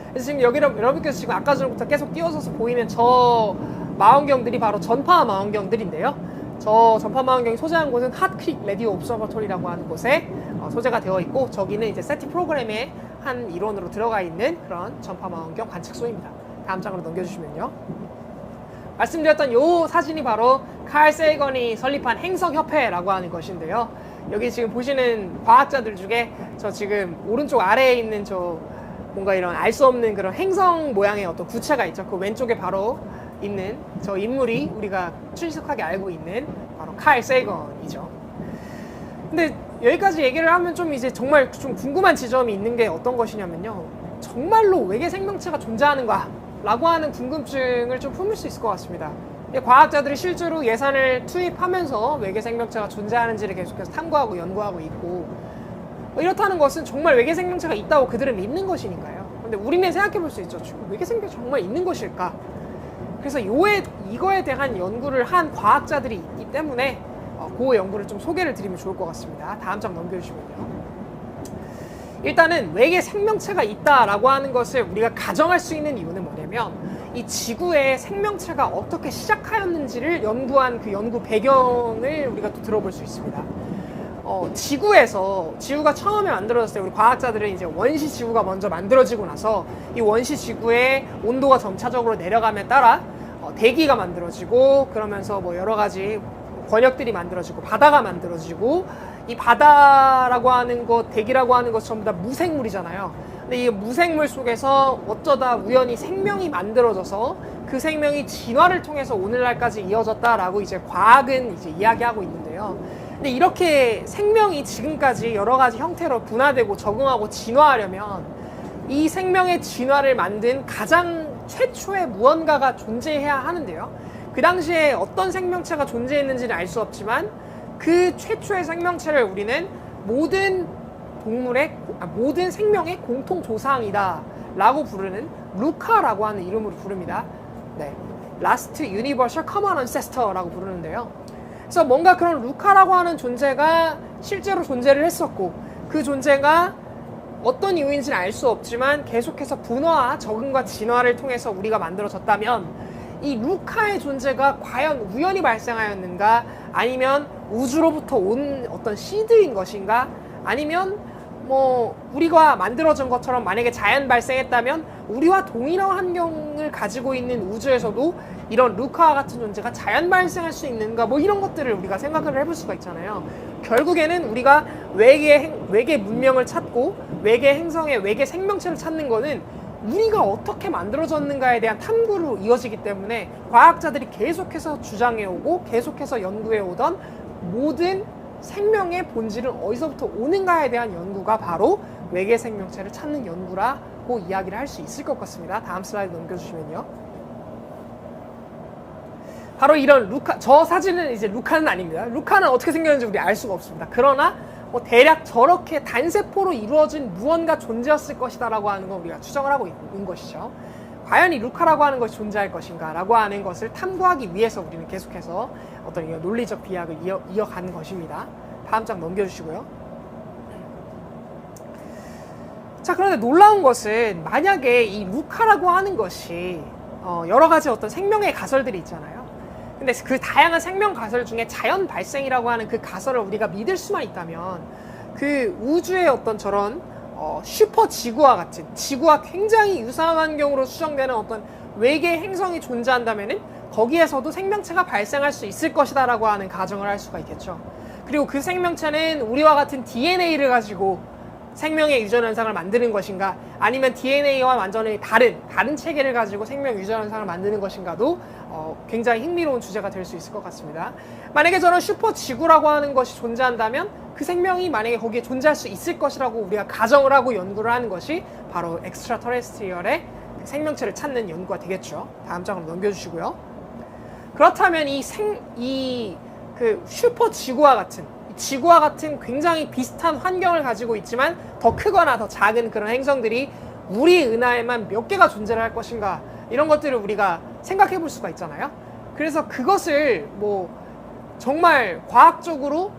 그래서 지금 여기 여러분께서 지금 아까 전부터 계속 띄워서서 보이는 저 망원경들이 바로 전파 망원경들인데요. 저 전파 망원경이 소재한 곳은 핫크릭 레디오 옵서버토리라고 하는 곳에 소재가 되어 있고, 저기는 이제 세티 프로그램의 한 일원으로 들어가 있는 그런 전파 망원경 관측소입니다. 다음 장으로 넘겨주시면요. 말씀드렸던 이 사진이 바로 칼 세이건이 설립한 행성협회라고 하는 것인데요. 여기 지금 보시는 과학자들 중에 저 지금 오른쪽 아래에 있는 저 뭔가 이런 알 수 없는 그런 행성 모양의 어떤 구체가 있죠. 그 왼쪽에 바로 있는 저 인물이 우리가 추측하게 알고 있는 바로 칼 세이건이죠. 근데 여기까지 얘기를 하면 좀 이제 정말 좀 궁금한 지점이 있는 게 어떤 것이냐면요. 정말로 외계 생명체가 존재하는가? 라고 하는 궁금증을 좀 품을 수 있을 것 같습니다. 과학자들이 실제로 예산을 투입하면서 외계 생명체가 존재하는지를 계속해서 탐구하고 연구하고 있고, 이렇다는 것은 정말 외계 생명체가 있다고 그들은 믿는 것이니까요. 근데 우리는 생각해 볼 수 있죠. 외계 생명체가 정말 있는 것일까? 그래서 이거에 대한 연구를 한 과학자들이 있기 때문에 그 연구를 좀 소개를 드리면 좋을 것 같습니다. 다음 장 넘겨주시면요. 일단은 외계 생명체가 있다라고 하는 것을 우리가 가정할 수 있는 이유는 뭐냐면, 이 지구의 생명체가 어떻게 시작하였는지를 연구한 그 연구 배경을 우리가 또 들어볼 수 있습니다. 지구가 처음에 만들어졌어요. 우리 과학자들은 이제 원시 지구가 먼저 만들어지고 나서 이 원시 지구의 온도가 점차적으로 내려감에 따라 대기가 만들어지고, 그러면서 뭐 여러 가지 권역들이 만들어지고 바다가 만들어지고, 이 바다라고 하는 것, 대기라고 하는 것 전부 다 무생물이잖아요. 근데 이 무생물 속에서 어쩌다 우연히 생명이 만들어져서 그 생명이 진화를 통해서 오늘날까지 이어졌다라고 이제 과학은 이제 이야기하고 있는데요. 근데 이렇게 생명이 지금까지 여러 가지 형태로 분화되고 적응하고 진화하려면 이 생명의 진화를 만든 가장 최초의 무언가가 존재해야 하는데요. 그 당시에 어떤 생명체가 존재했는지는 알 수 없지만 그 최초의 생명체를 우리는 모든 생명의 공통 조상이다 라고 부르는 루카라고 하는 이름으로 부릅니다. 네, Last Universal Common Ancestor라고 부르는데요. 그래서 뭔가 그런 루카라고 하는 존재가 실제로 존재를 했었고, 그 존재가 어떤 이유인지는 알 수 없지만 계속해서 분화와 적응과 진화를 통해서 우리가 만들어졌다면, 이 루카의 존재가 과연 우연히 발생하였는가, 아니면 우주로부터 온 어떤 시드인 것인가, 아니면 뭐 우리가 만들어진 것처럼 만약에 자연 발생했다면 우리와 동일한 환경을 가지고 있는 우주에서도 이런 루카와 같은 존재가 자연 발생할 수 있는가, 뭐 이런 것들을 우리가 생각을 해볼 수가 있잖아요. 결국에는 우리가 외계 문명을 찾고 외계 행성의 외계 생명체를 찾는 거는 우리가 어떻게 만들어졌는가에 대한 탐구로 이어지기 때문에 과학자들이 계속해서 주장해오고 계속해서 연구해오던 모든 생명의 본질은 어디서부터 오는가에 대한 연구가 바로 외계 생명체를 찾는 연구라고 이야기를 할 수 있을 것 같습니다. 다음 슬라이드 넘겨주시면요. 바로 이런 루카, 저 사진은 이제 루카는 아닙니다. 루카는 어떻게 생겼는지 우리 알 수가 없습니다. 그러나 뭐 대략 저렇게 단세포로 이루어진 무언가 존재였을 것이다 라고 하는 건 우리가 추정을 하고 있는 것이죠. 과연 이 루카라고 하는 것이 존재할 것인가 라고 하는 것을 탐구하기 위해서 우리는 계속해서 어떤 이 논리적 비약을 이어가는 것입니다. 다음 장 넘겨주시고요. 자, 그런데 놀라운 것은 만약에 이 루카라고 하는 것이 여러 가지 어떤 생명의 가설들이 있잖아요. 근데 그 다양한 생명 가설 중에 자연 발생이라고 하는 그 가설을 우리가 믿을 수만 있다면 그 우주의 어떤 저런 슈퍼 지구와 같은, 지구와 굉장히 유사한 환경으로 수정되는 어떤 외계 행성이 존재한다면은 거기에서도 생명체가 발생할 수 있을 것이다 라고 하는 가정을 할 수가 있겠죠. 그리고 그 생명체는 우리와 같은 DNA를 가지고 생명의 유전 현상을 만드는 것인가, 아니면 DNA와 완전히 다른 체계를 가지고 생명 유전 현상을 만드는 것인가도 굉장히 흥미로운 주제가 될 수 있을 것 같습니다. 만약에 저런 슈퍼 지구라고 하는 것이 존재한다면 그 생명이 만약에 거기에 존재할 수 있을 것이라고 우리가 가정을 하고 연구를 하는 것이 바로 엑스트라터레스트리얼의 생명체를 찾는 연구가 되겠죠. 다음 장으로 넘겨주시고요. 그렇다면 그 슈퍼 지구와 같은 굉장히 비슷한 환경을 가지고 있지만 더 크거나 더 작은 그런 행성들이 우리 은하에만 몇 개가 존재를 할 것인가, 이런 것들을 우리가 생각해 볼 수가 있잖아요. 그래서 그것을 뭐 정말 과학적으로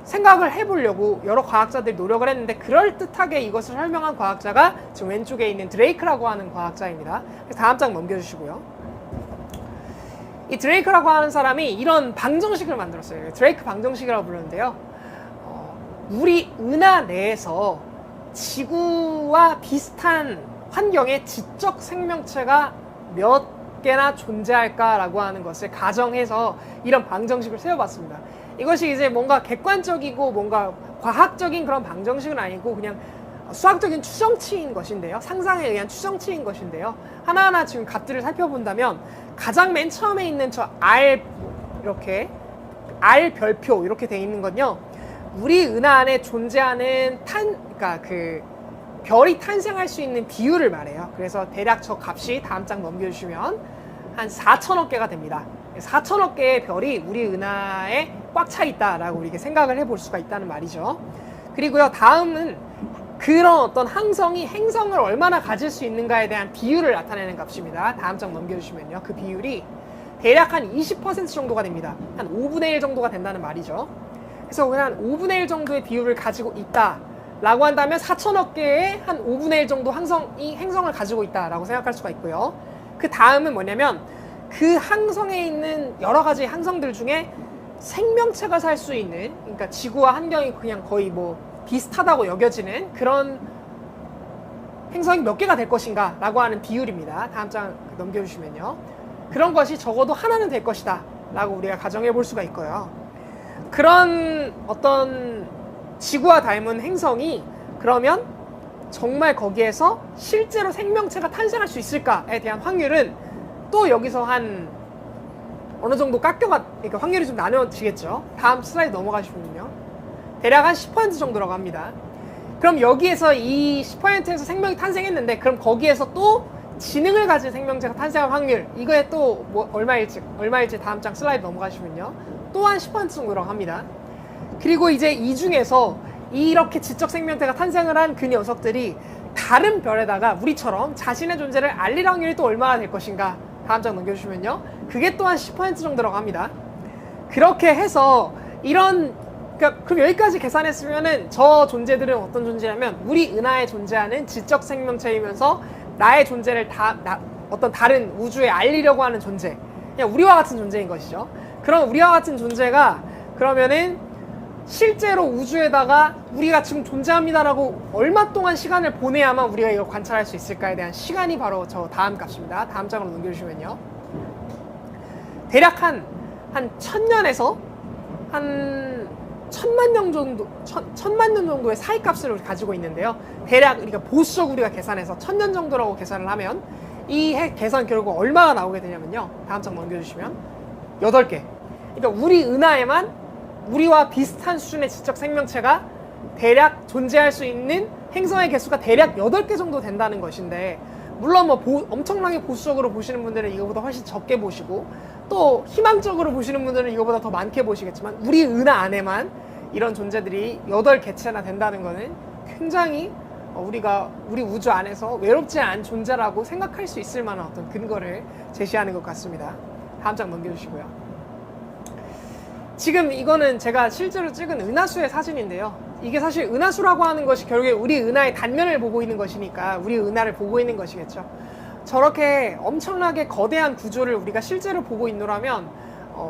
생각을 해보려고 여러 과학자들이 노력을 했는데, 그럴듯하게 이것을 설명한 과학자가 지금 왼쪽에 있는 드레이크라고 하는 과학자입니다. 그래서 다음 장 넘겨주시고요. 이 드레이크라고 하는 사람이 이런 방정식을 만들었어요. 드레이크 방정식이라고 부르는데요. 우리 은하 내에서 지구와 비슷한 환경의 지적 생명체가 몇 개나 존재할까라고 하는 것을 가정해서 이런 방정식을 세워봤습니다. 이것이 이제 뭔가 객관적이고 뭔가 과학적인 그런 방정식은 아니고 그냥 수학적인 추정치인 것인데요. 상상에 의한 추정치인 것인데요. 하나하나 지금 값들을 살펴본다면 가장 맨 처음에 있는 저 R, 이렇게 R 별표 이렇게 돼 있는 건요, 우리 은하 안에 존재하는 그러니까 그 별이 탄생할 수 있는 비율을 말해요. 그래서 대략 저 값이 다음 장 넘겨주시면 한 4천억 개가 됩니다. 4천억 개의 별이 우리 은하에 꽉 차 있다라고 우리가 생각을 해볼 수가 있다는 말이죠. 그리고요, 다음은 그런 어떤 항성이 행성을 얼마나 가질 수 있는가에 대한 비율을 나타내는 값입니다. 다음 장 넘겨주시면요, 그 비율이 대략 한 20% 정도가 됩니다. 한 5분의 1 정도가 된다는 말이죠. 그래서 그냥 한 5분의 1 정도의 비율을 가지고 있다라고 한다면 4천억 개의 한 5분의 1 정도 행성을 가지고 있다라고 생각할 수가 있고요. 그 다음은 뭐냐면 그 항성에 있는 여러 가지 항성들 중에 생명체가 살 수 있는, 그러니까 지구와 환경이 그냥 거의 뭐 비슷하다고 여겨지는 그런 행성이 몇 개가 될 것인가 라고 하는 비율입니다. 다음 장 넘겨주시면요, 그런 것이 적어도 하나는 될 것이다 라고 우리가 가정해 볼 수가 있고요. 그런 어떤 지구와 닮은 행성이 그러면 정말 거기에서 실제로 생명체가 탄생할 수 있을까에 대한 확률은 또 여기서 한 어느 정도 그러니까 확률이 좀 나눠지겠죠. 다음 슬라이드 넘어가시면요, 대략 한 10% 정도라고 합니다. 그럼 여기에서 이 10%에서 생명이 탄생했는데, 그럼 거기에서 또 지능을 가진 생명체가 탄생할 확률, 이거에 또 뭐 얼마일지 다음 장 슬라이드 넘어가시면요, 또한 10% 정도라고 합니다. 그리고 이제 이 중에서 이렇게 지적 생명체가 탄생을 한 그 녀석들이 다른 별에다가 우리처럼 자신의 존재를 알릴 확률이 또 얼마나 될 것인가, 다음 장 넘겨주시면요, 그게 또한 10% 정도라고 합니다. 그렇게 해서 그럼 여기까지 계산했으면은 저 존재들은 어떤 존재냐면 우리 은하에 존재하는 지적 생명체이면서 나의 존재를 어떤 다른 우주에 알리려고 하는 존재, 그냥 우리와 같은 존재인 것이죠. 그럼 우리와 같은 존재가 그러면은 실제로 우주에다가 우리가 지금 존재합니다라고 얼마 동안 시간을 보내야만 우리가 이걸 관찰할 수 있을까에 대한 시간이 바로 저 다음 값입니다. 다음 장으로 넘겨주시면요, 대략 한 1000년에서 한 1000만 년 정도의 사이 값을 그러니까 가지고 있는데요. 대략 우리가 보수적으로 우리가 계산해서 1000년 정도라고 계산을 하면 이 계산 결국 얼마가 나오게 되냐면요, 다음 장 넘겨주시면 8개. 그러니까 우리 은하에만 우리와 비슷한 수준의 지적 생명체가 대략 존재할 수 있는 행성의 개수가 대략 8개 정도 된다는 것인데, 물론 뭐 엄청나게 보수적으로 보시는 분들은 이거보다 훨씬 적게 보시고, 또 희망적으로 보시는 분들은 이거보다 더 많게 보시겠지만, 우리 은하 안에만 이런 존재들이 8개체나 된다는 것은 굉장히 우리 우주 안에서 외롭지 않은 존재라고 생각할 수 있을 만한 어떤 근거를 제시하는 것 같습니다. 다음 장 넘겨주시고요. 지금 이거는 제가 실제로 찍은 은하수의 사진인데요. 이게 사실 은하수라고 하는 것이 결국에 우리 은하의 단면을 보고 있는 것이니까 우리 은하를 보고 있는 것이겠죠. 저렇게 엄청나게 거대한 구조를 우리가 실제로 보고 있노라면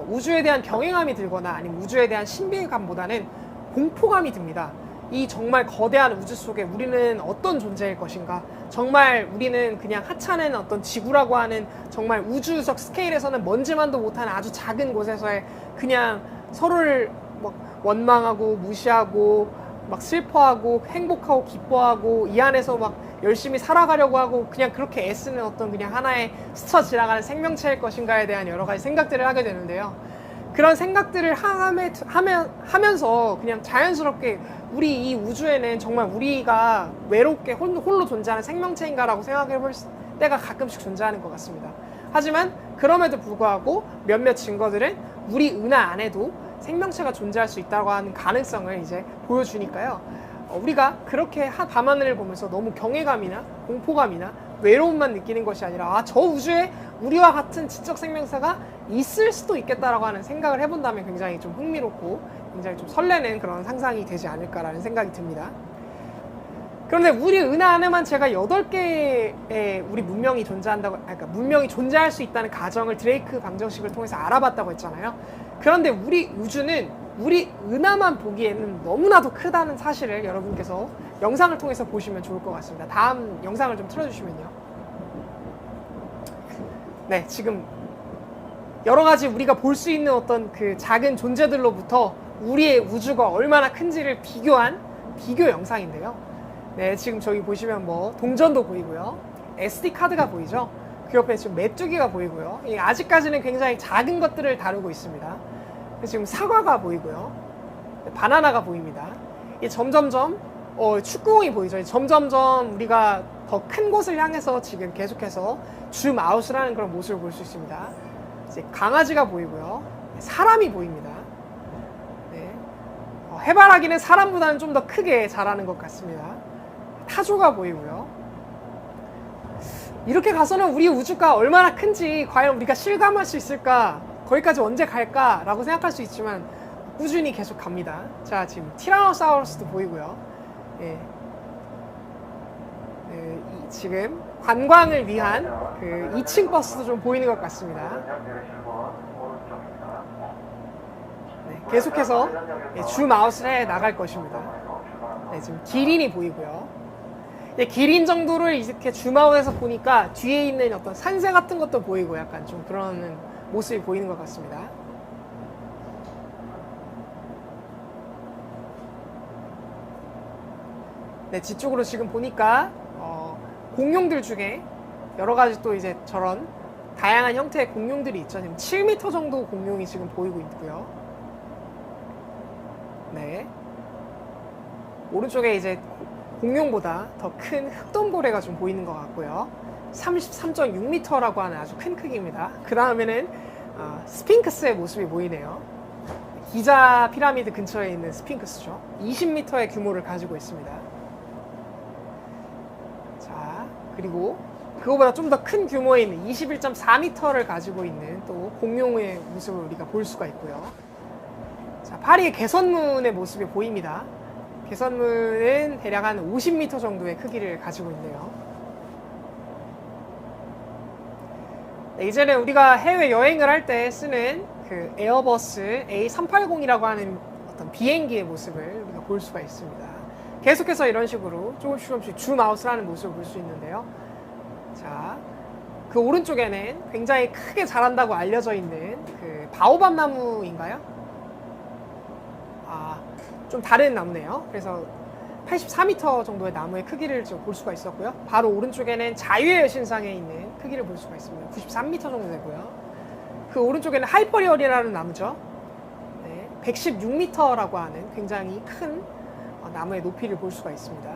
우주에 대한 경외감이 들거나 아니면 우주에 대한 신비감보다는 공포감이 듭니다. 이 정말 거대한 우주 속에 우리는 어떤 존재일 것인가? 정말 우리는 그냥 하찮은 어떤 지구라고 하는 정말 우주적 스케일에서는 먼지만도 못하는 아주 작은 곳에서의 그냥 서로를 막 원망하고 무시하고 막 슬퍼하고 행복하고 기뻐하고 이 안에서 막 열심히 살아가려고 하고 그냥 그렇게 애쓰는 어떤 그냥 하나의 스쳐 지나가는 생명체일 것인가에 대한 여러 가지 생각들을 하게 되는데요. 그런 생각들을 하면서 그냥 자연스럽게 우리 이 우주에는 정말 우리가 외롭게 홀로 존재하는 생명체인가라고 생각해 볼 때가 가끔씩 존재하는 것 같습니다. 하지만 그럼에도 불구하고 몇몇 증거들은 우리 은하 안에도 생명체가 존재할 수 있다고 하는 가능성을 이제 보여주니까요. 우리가 그렇게 밤하늘을 보면서 너무 경외감이나 공포감이나 외로움만 느끼는 것이 아니라 저 우주에 우리와 같은 지적 생명체가 있을 수도 있겠다라고 하는 생각을 해본다면 굉장히 좀 흥미롭고 굉장히 좀 설레는 그런 상상이 되지 않을까라는 생각이 듭니다. 그런데 우리 은하 안에만 제가 8개의 우리 문명이 존재한다고, 그러니까 문명이 존재할 수 있다는 가정을 드레이크 방정식을 통해서 알아봤다고 했잖아요. 그런데 우리 우주는 우리 은하만 보기에는 너무나도 크다는 사실을 여러분께서 영상을 통해서 보시면 좋을 것 같습니다. 다음 영상을 좀 틀어주시면요. 네, 지금 여러 가지 우리가 볼 수 있는 어떤 그 작은 존재들로부터 우리의 우주가 얼마나 큰지를 비교한 비교 영상인데요. 네, 지금 저기 보시면 뭐 동전도 보이고요. SD 카드가 보이죠? 그 옆에 지금 메뚜기가 보이고요. 아직까지는 굉장히 작은 것들을 다루고 있습니다. 지금 사과가 보이고요. 바나나가 보입니다. 점점점 축구공이 보이죠. 점점점 우리가 더 큰 곳을 향해서 지금 계속해서 줌 아웃을 하는 그런 모습을 볼 수 있습니다. 이제 강아지가 보이고요. 사람이 보입니다. 네. 해바라기는 사람보다는 좀 더 크게 자라는 것 같습니다. 타조가 보이고요. 이렇게 가서는 우리 우주가 얼마나 큰지 과연 우리가 실감할 수 있을까? 거기까지 언제 갈까? 라고 생각할 수 있지만 꾸준히 계속 갑니다. 자, 지금 티라노사우루스도 보이고요. 예. 네, 지금 관광을 위한 그 2층 버스도 좀 보이는 것 같습니다. 네, 계속해서 줌 아웃을 해 나갈 것입니다. 네, 지금 기린이 보이고요. 기린 정도를 이렇게 줌아웃해서 보니까 뒤에 있는 어떤 산새 같은 것도 보이고 약간 좀 그런 모습이 보이는 것 같습니다. 네, 뒤쪽으로 지금 보니까 공룡들 중에 여러 가지 또 이제 저런 다양한 형태의 공룡들이 있죠. 지금 7m 정도 공룡이 지금 보이고 있고요. 네. 오른쪽에 이제 공룡보다 더 큰 흑돈고래가 좀 보이는 것 같고요. 33.6m라고 하는 아주 큰 크기입니다. 그 다음에는 스핑크스의 모습이 보이네요. 기자 피라미드 근처에 있는 스핑크스죠. 20m의 규모를 가지고 있습니다. 자, 그리고 그거보다 좀 더 큰 규모에 있는 21.4m를 가지고 있는 또 공룡의 모습을 우리가 볼 수가 있고요. 자, 파리의 개선문의 모습이 보입니다. 개선문은 대략 한 50m 정도의 크기를 가지고 있네요. 네, 이제는 우리가 해외 여행을 할 때 쓰는 그 에어버스 A380이라고 하는 어떤 비행기의 모습을 우리가 볼 수가 있습니다. 계속해서 이런 식으로 조금씩 줌아웃을 하는 모습을 볼 수 있는데요. 자, 그 오른쪽에는 굉장히 크게 자란다고 알려져 있는 그 바오밥 나무인가요? 좀 다른 나무네요. 그래서 84m 정도의 나무의 크기를 지금 볼 수가 있었고요. 바로 오른쪽에는 자유의 여신상에 있는 크기를 볼 수가 있습니다. 93m 정도 되고요. 그 오른쪽에는 하이퍼리얼이라는 나무죠. 네, 116m라고 하는 굉장히 큰 나무의 높이를 볼 수가 있습니다.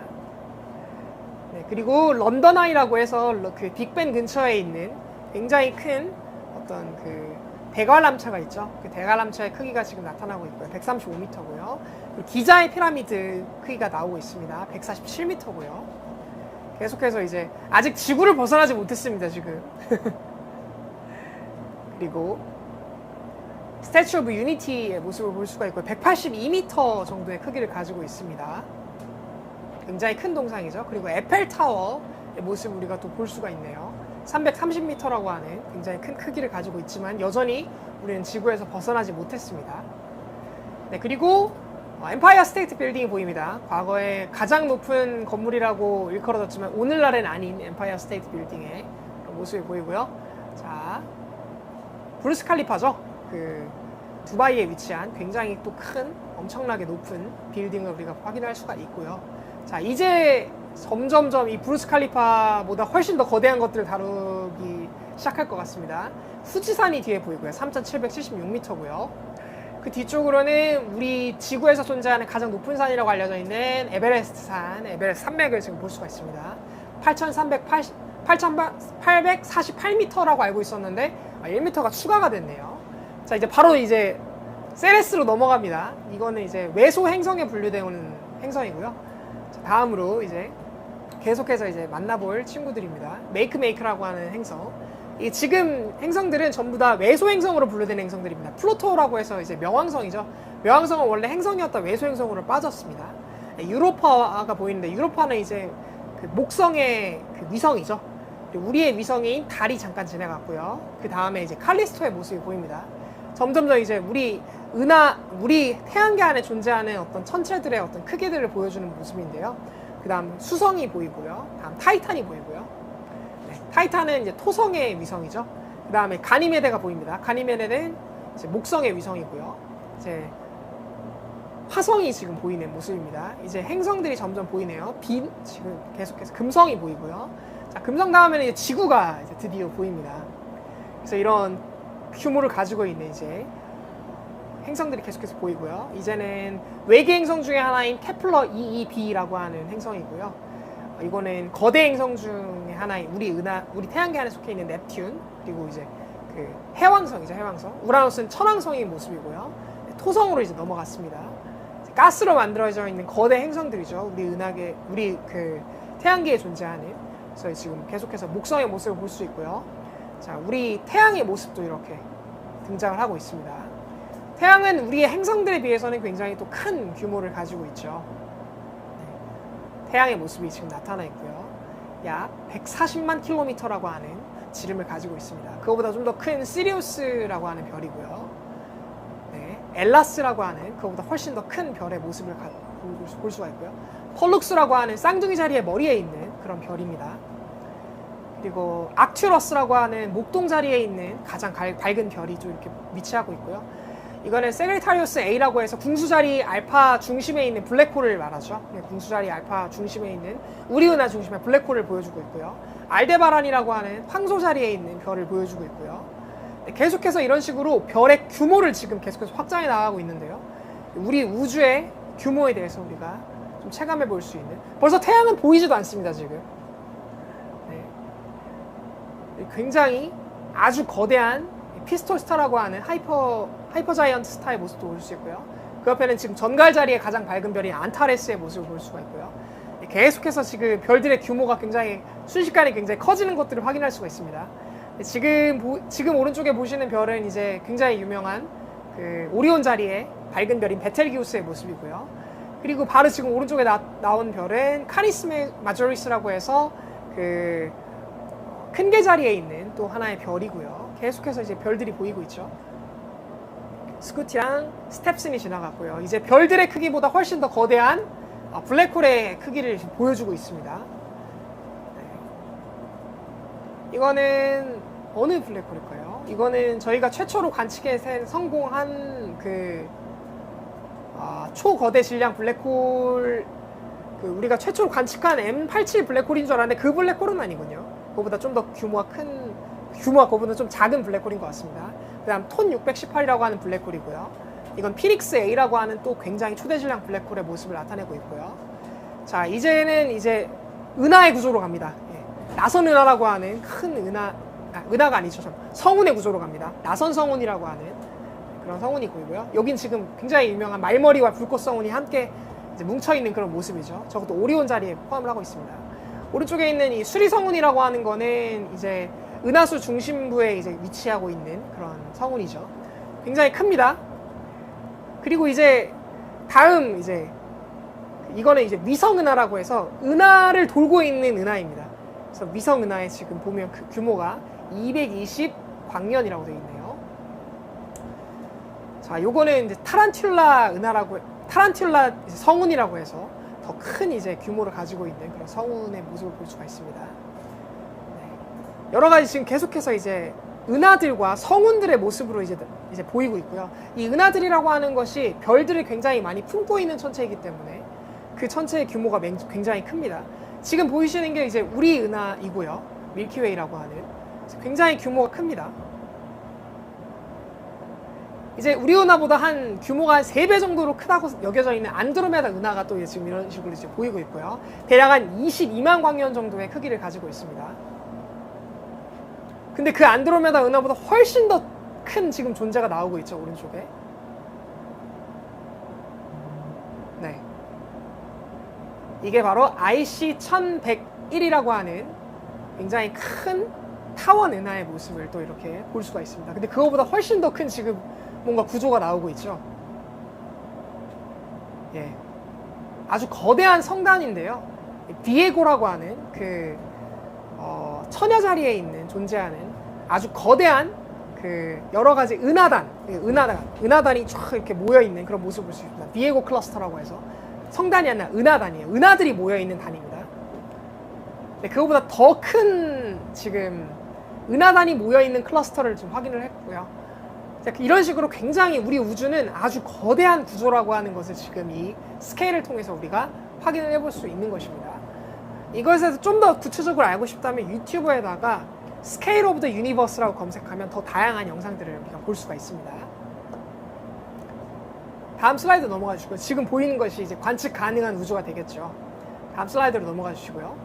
네, 그리고 런던 아이라고 해서 그 빅벤 근처에 있는 굉장히 큰 어떤 그 대관람차가 있죠. 그 대관람차의 크기가 지금 나타나고 있고요. 135m고요. 그리고 기자의 피라미드 크기가 나오고 있습니다. 147m고요. 계속해서 이제 아직 지구를 벗어나지 못했습니다, 지금. 그리고 스태츄 오브 유니티의 모습을 볼 수가 있고요. 182m 정도의 크기를 가지고 있습니다. 굉장히 큰 동상이죠. 그리고 에펠타워의 모습을 우리가 또 볼 수가 있네요. 330m라고 하는 굉장히 큰 크기를 가지고 있지만 여전히 우리는 지구에서 벗어나지 못했습니다. 네, 그리고 엠파이어 스테이트 빌딩이 보입니다. 과거에 가장 높은 건물이라고 일컬어졌지만 오늘날엔 아닌 엠파이어 스테이트 빌딩의 모습이 보이고요. 자, 브루스 칼리파죠. 그 두바이에 위치한 굉장히 또 큰 엄청나게 높은 빌딩을 우리가 확인할 수가 있고요. 자, 이제 점점점 이 브루스 칼리파보다 훨씬 더 거대한 것들을 다루기 시작할 것 같습니다. 후지산이 뒤에 보이고요. 3,776m고요. 그 뒤쪽으로는 우리 지구에서 존재하는 가장 높은 산이라고 알려져 있는 에베레스트 산, 에베레스트 산맥을 지금 볼 수가 있습니다. 8,848m라고 알고 있었는데 1m가 추가가 됐네요. 자, 이제 바로 이제 세레스로 넘어갑니다. 이거는 이제 외소 행성에 분류되는 행성이고요. 자, 다음으로 이제 계속해서 이제 만나볼 친구들입니다. 메이크라고 하는 행성. 이 지금 행성들은 전부 다 외소 행성으로 분류되는 행성들입니다. 플루토라고 해서 이제 명왕성이죠. 명왕성은 원래 행성이었다 외소 행성으로 빠졌습니다. 유로파가 보이는데 유로파는 이제 그 목성의 그 위성이죠. 우리의 위성인 달이 잠깐 지나갔고요. 그 다음에 이제 칼리스토의 모습이 보입니다. 점점점 이제 우리 태양계 안에 존재하는 어떤 천체들의 어떤 크기들을 보여주는 모습인데요. 그 다음 수성이 보이고요. 다음 타이탄이 보이고요. 네, 타이탄은 이제 토성의 위성이죠. 그 다음에 가니메데가 보입니다. 가니메데는 이제 목성의 위성이고요. 이제 화성이 지금 보이는 모습입니다. 이제 행성들이 점점 보이네요. 지금 계속해서 금성이 보이고요. 자, 금성 다음에는 이제 지구가 이제 드디어 보입니다. 그래서 이런 규모를 가지고 있는 이제 행성들이 계속해서 보이고요. 이제는 외계 행성 중에 하나인 케플러 22b라고 하는 행성이고요. 이거는 거대 행성 중에 하나인 우리 태양계 안에 속해 있는 넵튠, 그리고 이제 그 해왕성이죠, 해왕성. 우라노스는 천왕성의 모습이고요. 토성으로 이제 넘어갔습니다. 가스로 만들어져 있는 거대 행성들이죠. 우리 그 태양계에 존재하는. 그래서 지금 계속해서 목성의 모습을 볼 수 있고요. 자, 우리 태양의 모습도 이렇게 등장을 하고 있습니다. 태양은 우리의 행성들에 비해서는 굉장히 또 큰 규모를 가지고 있죠. 네. 태양의 모습이 지금 나타나 있고요. 약 140만 킬로미터라고 하는 지름을 가지고 있습니다. 그거보다 좀 더 큰 시리우스라고 하는 별이고요. 네. 엘라스라고 하는 그거보다 훨씬 더 큰 별의 모습을 볼 수가 있고요. 펄룩스라고 하는 쌍둥이 자리의 머리에 있는 그런 별입니다. 그리고 악튜러스라고 하는 목동 자리에 있는 가장 밝은 별이 좀 이렇게 위치하고 있고요. 이거는 세그리타리우스 A라고 해서 궁수자리 알파 중심에 있는 블랙홀을 말하죠. 궁수자리 알파 중심에 있는 우리 은하 중심의 블랙홀을 보여주고 있고요. 알데바란이라고 하는 황소 자리에 있는 별을 보여주고 있고요. 계속해서 이런 식으로 별의 규모를 지금 계속해서 확장해 나가고 있는데요. 우리 우주의 규모에 대해서 우리가 좀 체감해 볼 수 있는, 벌써 태양은 보이지도 않습니다, 지금. 네. 굉장히 아주 거대한 피스톨 스타라고 하는 하이퍼 자이언트 스타의 모습도 볼 수 있고요. 그 옆에는 지금 전갈 자리에 가장 밝은 별인 안타레스의 모습을 볼 수가 있고요. 계속해서 지금 별들의 규모가 굉장히 순식간에 굉장히 커지는 것들을 확인할 수가 있습니다. 지금 오른쪽에 보시는 별은 이제 굉장히 유명한 그 오리온 자리의 밝은 별인 베텔기우스의 모습이고요. 그리고 바로 지금 오른쪽에 나온 별은 카니스 마조리스라고 해서 그 큰 개 자리에 있는 또 하나의 별이고요. 계속해서 이제 별들이 보이고 있죠. 스쿠티랑 스텝슨이 지나갔고요. 이제 별들의 크기보다 훨씬 더 거대한 블랙홀의 크기를 보여주고 있습니다. 네. 이거는 어느 블랙홀일까요? 이거는 저희가 최초로 관측에 성공한 그 초거대 질량 블랙홀, 그 우리가 최초로 관측한 M87 블랙홀인 줄 알았는데 그 블랙홀은 아니군요. 그거보다 좀 더 규모가 그거보다 좀 작은 블랙홀인 것 같습니다. 그 다음 톤 618이라고 하는 블랙홀이고요. 이건 피닉스 A라고 하는 또 굉장히 초대질량 블랙홀의 모습을 나타내고 있고요. 자, 이제는 이제 은하의 구조로 갑니다. 예. 나선 은하라고 하는 큰 은하가 아니죠. 성운의 구조로 갑니다. 나선 성운이라고 하는 그런 성운이 보이고요. 여긴 지금 굉장히 유명한 말머리와 불꽃 성운이 함께 이제 뭉쳐있는 그런 모습이죠. 저것도 오리온 자리에 포함을 하고 있습니다. 오른쪽에 있는 이 수리 성운이라고 하는 거는 이제 은하수 중심부에 이제 위치하고 있는 그런 성운이죠. 굉장히 큽니다. 그리고 이제 다음 이제 이거는 이제 위성 은하라고 해서 은하를 돌고 있는 은하입니다. 그래서 위성 은하에 지금 보면 그 규모가 220 광년이라고 되어 있네요. 자, 요거는 이제 타란툴라 성운이라고 해서 더 큰 이제 규모를 가지고 있는 그런 성운의 모습을 볼 수가 있습니다. 네. 여러 가지 지금 계속해서 이제 은하들과 성운들의 모습으로 이제 보이고 있고요. 이 은하들이라고 하는 것이 별들을 굉장히 많이 품고 있는 천체이기 때문에 그 천체의 규모가 굉장히 큽니다. 지금 보이시는 게 이제 우리 은하이고요. 밀키웨이라고 하는 굉장히 규모가 큽니다. 이제 우리 은하보다 한 규모가 한 3배 정도로 크다고 여겨져 있는 안드로메다 은하가 또 지금 이런 식으로 이제 보이고 있고요. 대략 한 22만 광년 정도의 크기를 가지고 있습니다. 근데 그 안드로메다 은하보다 훨씬 더 큰 지금 존재가 나오고 있죠, 오른쪽에. 네. 이게 바로 IC1101이라고 하는 굉장히 큰 타원 은하의 모습을 또 이렇게 볼 수가 있습니다. 근데 그거보다 훨씬 더 큰 지금 뭔가 구조가 나오고 있죠. 예. 아주 거대한 성단인데요. 비에고라고 하는 그 처녀 자리에 있는 존재하는 아주 거대한 그 여러 가지 은하단이 쫙 이렇게 모여 있는 그런 모습을 볼 수 있습니다. 비에고 클러스터라고 해서 성단이 아니라 은하단이에요. 은하들이 모여 있는 단입니다. 네, 그거보다 더 큰 지금 은하단이 모여 있는 클러스터를 좀 확인을 했고요. 이런 식으로 굉장히 우리 우주는 아주 거대한 구조라고 하는 것을 지금 이 스케일을 통해서 우리가 확인을 해볼 수 있는 것입니다. 이것에서 좀 더 구체적으로 알고 싶다면 유튜브에다가 스케일 오브 더 유니버스라고 검색하면 더 다양한 영상들을 우리가 볼 수가 있습니다. 다음 슬라이드 넘어가 주시고요. 지금 보이는 것이 이제 관측 가능한 우주가 되겠죠. 다음 슬라이드로 넘어가 주시고요.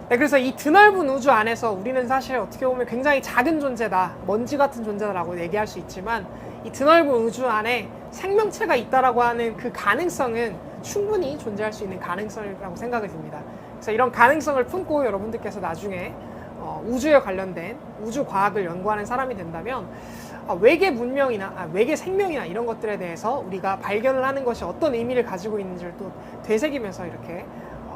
네, 그래서 이 드넓은 우주 안에서 우리는 사실 어떻게 보면 굉장히 작은 존재다, 먼지 같은 존재다라고 얘기할 수 있지만 이 드넓은 우주 안에 생명체가 있다라고 하는 그 가능성은 충분히 존재할 수 있는 가능성이라고 생각이 듭니다. 그래서 이런 가능성을 품고 여러분들께서 나중에 우주에 관련된 우주 과학을 연구하는 사람이 된다면 외계 문명이나 외계 생명이나 이런 것들에 대해서 우리가 발견을 하는 것이 어떤 의미를 가지고 있는지를 또 되새기면서 이렇게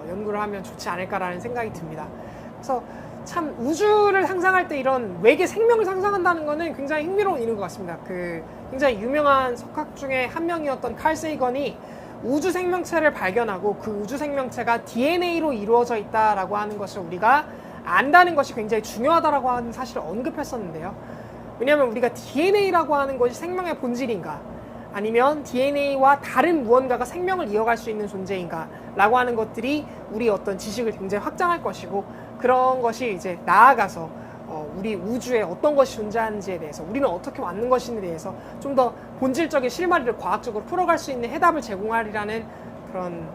연구를 하면 좋지 않을까라는 생각이 듭니다. 그래서 참 우주를 상상할 때 이런 외계 생명을 상상한다는 것은 굉장히 흥미로운 일인 것 같습니다. 그 굉장히 유명한 석학 중에 한 명이었던 칼 세이건이 우주 생명체를 발견하고 그 우주 생명체가 DNA로 이루어져 있다라고 하는 것을 우리가 안다는 것이 굉장히 중요하다라고 하는 사실을 언급했었는데요. 왜냐하면 우리가 DNA라고 하는 것이 생명의 본질인가, 아니면 DNA와 다른 무언가가 생명을 이어갈 수 있는 존재인가 라고 하는 것들이 우리 어떤 지식을 굉장히 확장할 것이고, 그런 것이 이제 나아가서 우리 우주에 어떤 것이 존재하는지에 대해서, 우리는 어떻게 왔는 것인지에 대해서 좀 더 본질적인 실마리를 과학적으로 풀어갈 수 있는 해답을 제공하리라는 그런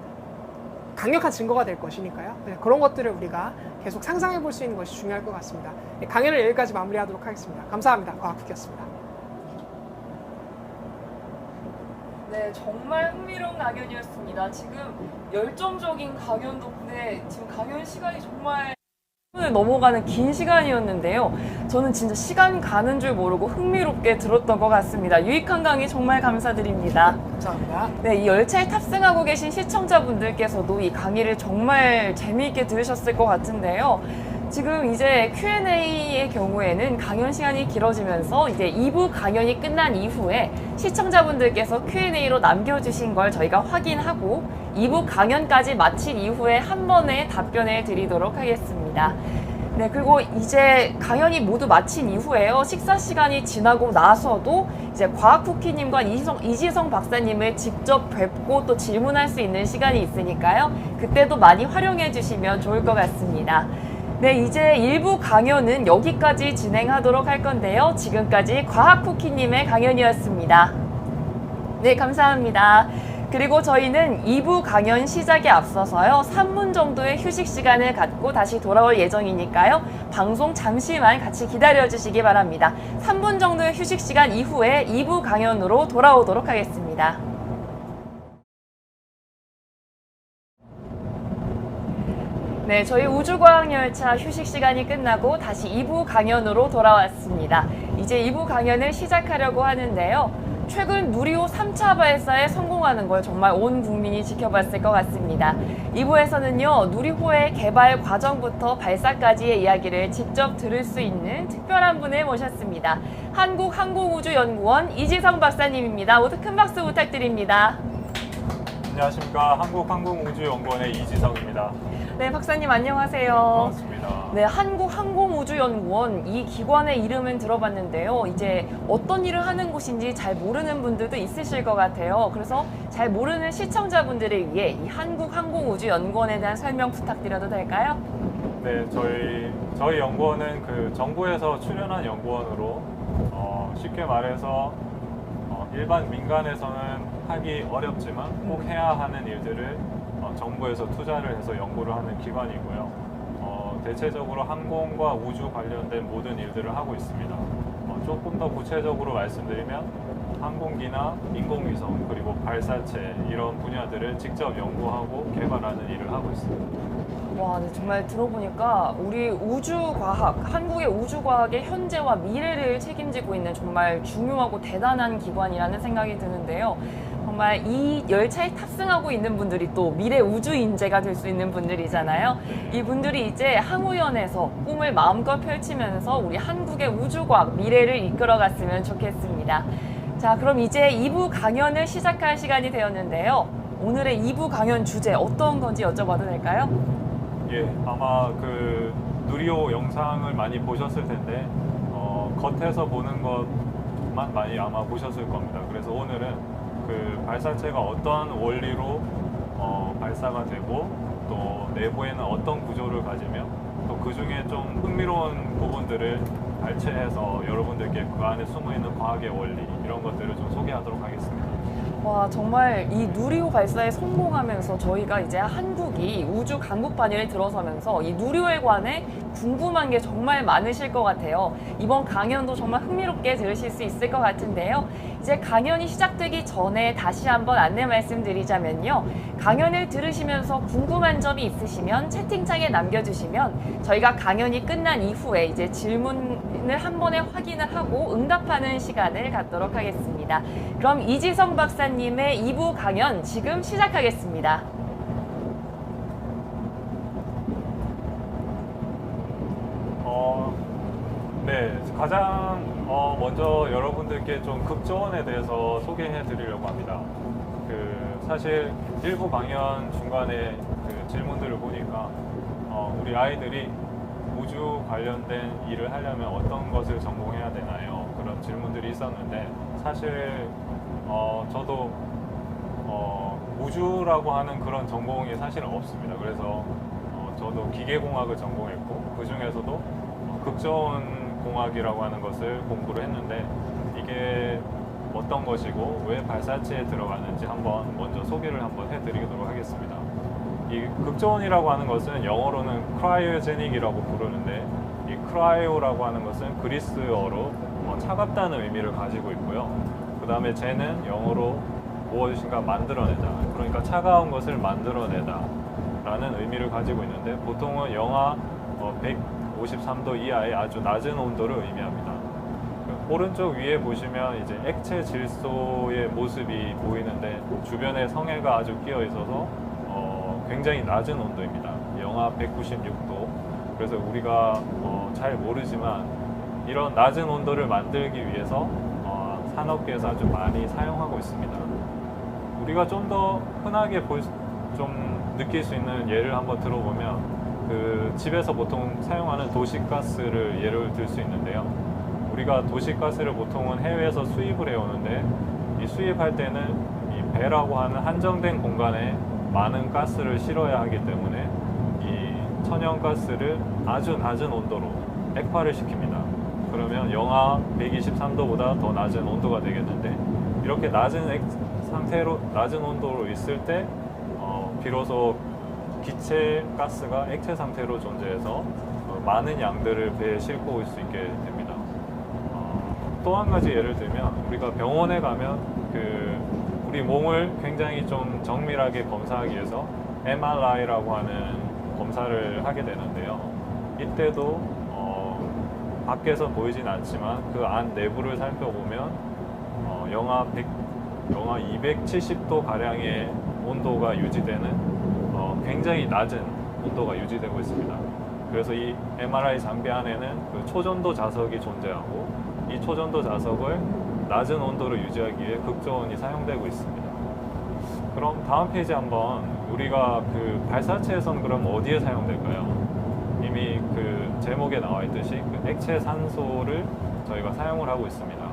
강력한 증거가 될 것이니까요. 그런 것들을 우리가 계속 상상해 볼 수 있는 것이 중요할 것 같습니다. 강연을 여기까지 마무리하도록 하겠습니다. 감사합니다. 과학쿠키였습니다. 네, 정말 흥미로운 강연이었습니다. 지금 열정적인 강연 덕분에 지금 강연 시간이 정말 넘어가는 긴 시간이었는데요. 저는 진짜 시간 가는 줄 모르고 흥미롭게 들었던 것 같습니다. 유익한 강의 정말 감사드립니다. 감사합니다. 네, 이 열차에 탑승하고 계신 시청자분들께서도 이 강의를 정말 재미있게 들으셨을 것 같은데요. 지금 이제 Q&A의 경우에는 강연 시간이 길어지면서 이제 2부 강연이 끝난 이후에 시청자분들께서 Q&A로 남겨주신 걸 저희가 확인하고 2부 강연까지 마친 이후에 한 번에 답변해 드리도록 하겠습니다. 네, 그리고 이제 강연이 모두 마친 이후에요. 식사 시간이 지나고 나서도 이제 과학쿠키님과 이지성 박사님을 직접 뵙고 또 질문할 수 있는 시간이 있으니까요. 그때도 많이 활용해 주시면 좋을 것 같습니다. 네, 이제 일부 강연은 여기까지 진행하도록 할 건데요. 지금까지 과학쿠키님의 강연이었습니다. 네, 감사합니다. 그리고 저희는 2부 강연 시작에 앞서서요, 3분 정도의 휴식 시간을 갖고 다시 돌아올 예정이니까요, 방송 잠시만 같이 기다려주시기 바랍니다. 3분 정도의 휴식 시간 이후에 2부 강연으로 돌아오도록 하겠습니다. 네, 저희 우주과학열차 휴식 시간이 끝나고 다시 2부 강연으로 돌아왔습니다. 이제 2부 강연을 시작하려고 하는데요. 최근 누리호 3차 발사에 성공하는 걸 정말 온 국민이 지켜봤을 것 같습니다. 2부에서는요, 누리호의 개발 과정부터 발사까지의 이야기를 직접 들을 수 있는 특별한 분을 모셨습니다. 한국항공우주연구원 이지성 박사님입니다. 모두 큰 박수 부탁드립니다. 안녕하십니까. 한국항공우주연구원의 이지성입니다. 네, 박사님 안녕하세요. 반갑습니다. 네, 한국항공우주연구원, 이 기관의 이름은 들어봤는데요. 이제 어떤 일을 하는 곳인지 잘 모르는 분들도 있으실 것 같아요. 그래서 잘 모르는 시청자분들을 위해 이 한국항공우주연구원에 대한 설명 부탁드려도 될까요? 네, 저희 연구원은 그 정부에서 출연한 연구원으로 쉽게 말해서 일반 민간에서는 하기 어렵지만 꼭 해야 하는 일들을 정부에서 투자를 해서 연구를 하는 기관이고요. 대체적으로 항공과 우주 관련된 모든 일들을 하고 있습니다. 조금 더 구체적으로 말씀드리면 항공기나 인공위성 그리고 발사체 이런 분야들을 직접 연구하고 개발하는 일을 하고 있습니다. 와, 네, 정말 들어보니까 우리 우주과학, 한국의 우주과학의 현재와 미래를 책임지고 있는 정말 중요하고 대단한 기관이라는 생각이 드는데요. 정말 이 열차에 탑승하고 있는 분들이 또 미래 우주 인재가 될 수 있는 분들이잖아요. 이 분들이 이제 항우연에서 꿈을 마음껏 펼치면서 우리 한국의 우주과학 미래를 이끌어갔으면 좋겠습니다. 자, 그럼 이제 2부 강연을 시작할 시간이 되었는데요. 오늘의 2부 강연 주제 어떤 건지 여쭤봐도 될까요? 예, 아마 그 누리호 영상을 많이 보셨을 텐데 겉에서 보는 것만 많이 아마 보셨을 겁니다. 그래서 오늘은 그 발사체가 어떤 원리로 발사가 되고 또 내부에는 어떤 구조를 가지며 또 그 중에 좀 흥미로운 부분들을 발췌해서 여러분들께 그 안에 숨어있는 과학의 원리 이런 것들을 좀 소개하도록 하겠습니다. 와, 정말 이 누리호 발사에 성공하면서 저희가 이제 한국이 우주 강국반열에 들어서면서 이 누리호에 관해 궁금한 게 정말 많으실 것 같아요. 이번 강연도 정말 흥미롭게 들으실 수 있을 것 같은데요. 이제 강연이 시작되기 전에 다시 한번 안내 말씀드리자면요. 강연을 들으시면서 궁금한 점이 있으시면 채팅창에 남겨주시면 저희가 강연이 끝난 이후에 이제 질문을 한 번에 확인을 하고 응답하는 시간을 갖도록 하겠습니다. 그럼 이지성 박사님의 2부 강연 지금 시작하겠습니다. 네, 가장 먼저 여러분들께 좀 극조원에 대해서 소개해 드리려고 합니다. 사실 일부 강연 중간에 그 질문들을 보니까 우리 아이들이 우주 관련된 일을 하려면 어떤 것을 전공해야 되나요? 그런 질문들이 있었는데 사실 저도 우주라고 하는 그런 전공이 사실은 없습니다. 그래서 저도 기계공학을 전공했고 그 중에서도 극저온 공학이라고 하는 것을 공부를 했는데 이게 어떤 것이고 왜 발사체에 들어가는지 먼저 소개를 한번 해드리도록 하겠습니다. 이 극저온이라고 하는 것은 영어로는 크라이오제닉이라고 부르는데 이 크라이오라고 하는 것은 그리스어로 차갑다는 의미를 가지고 있고요. 그 다음에 제는 영어로 무엇인가 만들어내다, 그러니까 차가운 것을 만들어내다 라는 의미를 가지고 있는데 보통은 영하 153도 이하의 아주 낮은 온도를 의미합니다. 오른쪽 위에 보시면 이제 액체 질소의 모습이 보이는데 주변에 성해가 아주 끼어 있어서 굉장히 낮은 온도입니다. 영하 196도. 그래서 우리가 잘 모르지만 이런 낮은 온도를 만들기 위해서 산업계에서 아주 많이 사용하고 있습니다. 우리가 좀 더 흔하게 좀 느낄 수 있는 예를 한번 들어보면 그 집에서 보통 사용하는 도시가스를 예를 들 수 있는데요. 우리가 도시가스를 보통은 해외에서 수입을 해오는데 이 수입할 때는 이 배라고 하는 한정된 공간에 많은 가스를 실어야 하기 때문에 이 천연가스를 아주 낮은 온도로 액화를 시킵니다. 그러면 영하 123도보다 더 낮은 온도가 되겠는데, 이렇게 낮은 온도로 있을 때 비로소 기체 가스가 액체 상태로 존재해서 많은 양들을 배에 싣고 올 수 있게 됩니다. 또 한 가지 예를 들면, 우리가 병원에 가면 우리 몸을 굉장히 좀 정밀하게 검사하기 위해서 MRI라고 하는 검사를 하게 되는데요. 이때도 밖에서 보이진 않지만 그 안 내부를 살펴보면 영하 270도 가량의 온도가 유지되는 굉장히 낮은 온도가 유지되고 있습니다. 그래서 이 MRI 장비 안에는 그 초전도 자석이 존재하고, 이 초전도 자석을 낮은 온도를 유지하기 위해 극저온이 사용되고 있습니다. 그럼 다음 페이지 한번, 우리가 발사체에선 그럼 어디에 사용될까요? 이미 제목에 나와 있듯이 액체 산소를 저희가 사용을 하고 있습니다.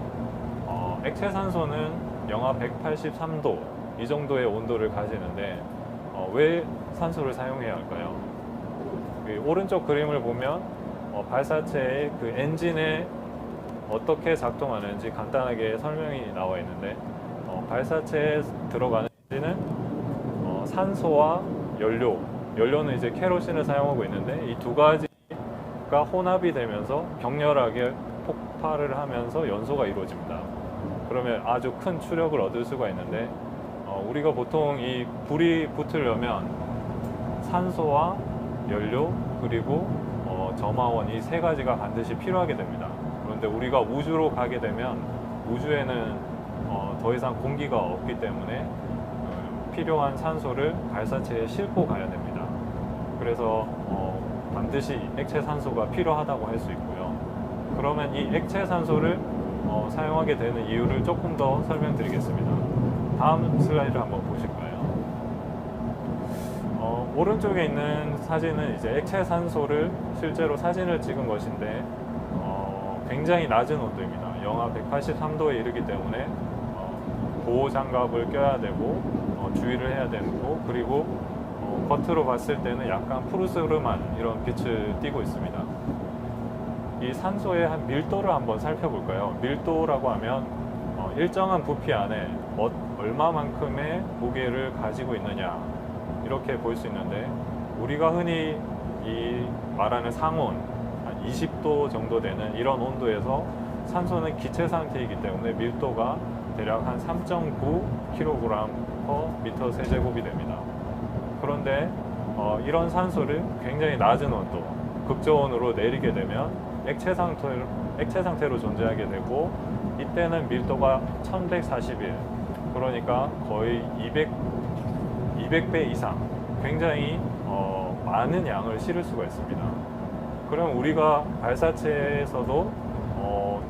액체 산소는 영하 183도 이 정도의 온도를 가지는데 왜 산소를 사용해야 할까요? 오른쪽 그림을 보면 발사체의 엔진에 어떻게 작동하는지 간단하게 설명이 나와 있는데, 발사체에 들어가는 엔진은 산소와 연료는 이제 케로신을 사용하고 있는데, 이 두 가지가 혼합이 되면서 격렬하게 폭발을 하면서 연소가 이루어집니다. 그러면 아주 큰 추력을 얻을 수가 있는데, 우리가 보통 이 불이 붙으려면 산소와 연료 그리고 점화원, 이 세 가지가 반드시 필요하게 됩니다. 그런데 우리가 우주로 가게 되면 우주에는 더 이상 공기가 없기 때문에 필요한 산소를 발사체에 싣고 가야 됩니다. 그래서 반드시 액체 산소가 필요하다고 할 수 있고요. 그러면 이 액체 산소를 사용하게 되는 이유를 조금 더 설명드리겠습니다. 다음 슬라이드를 한번 보실까요? 오른쪽에 있는 사진은 이제 액체 산소를 실제로 사진을 찍은 것인데, 굉장히 낮은 온도입니다. 영하 183도에 이르기 때문에 보호 장갑을 껴야 되고 주의를 해야 되고, 그리고 겉으로 봤을 때는 약간 푸르스름한 이런 빛을 띠고 있습니다. 이 산소의 한 밀도를 한번 살펴볼까요? 밀도라고 하면 일정한 부피 안에 얼마만큼의 무게를 가지고 있느냐, 이렇게 볼 수 있는데, 우리가 흔히 이 말하는 상온 한 20도 정도 되는 이런 온도에서 산소는 기체 상태이기 때문에 밀도가 대략 한 3.9kg/m 세제곱이 됩니다. 그런데 이런 산소를 굉장히 낮은 온도, 극저온으로 내리게 되면 액체 상태로 존재하게 되고, 이때는 밀도가 1141, 그러니까 거의 200배 이상 굉장히 많은 양을 실을 수가 있습니다. 그럼 우리가 발사체에서도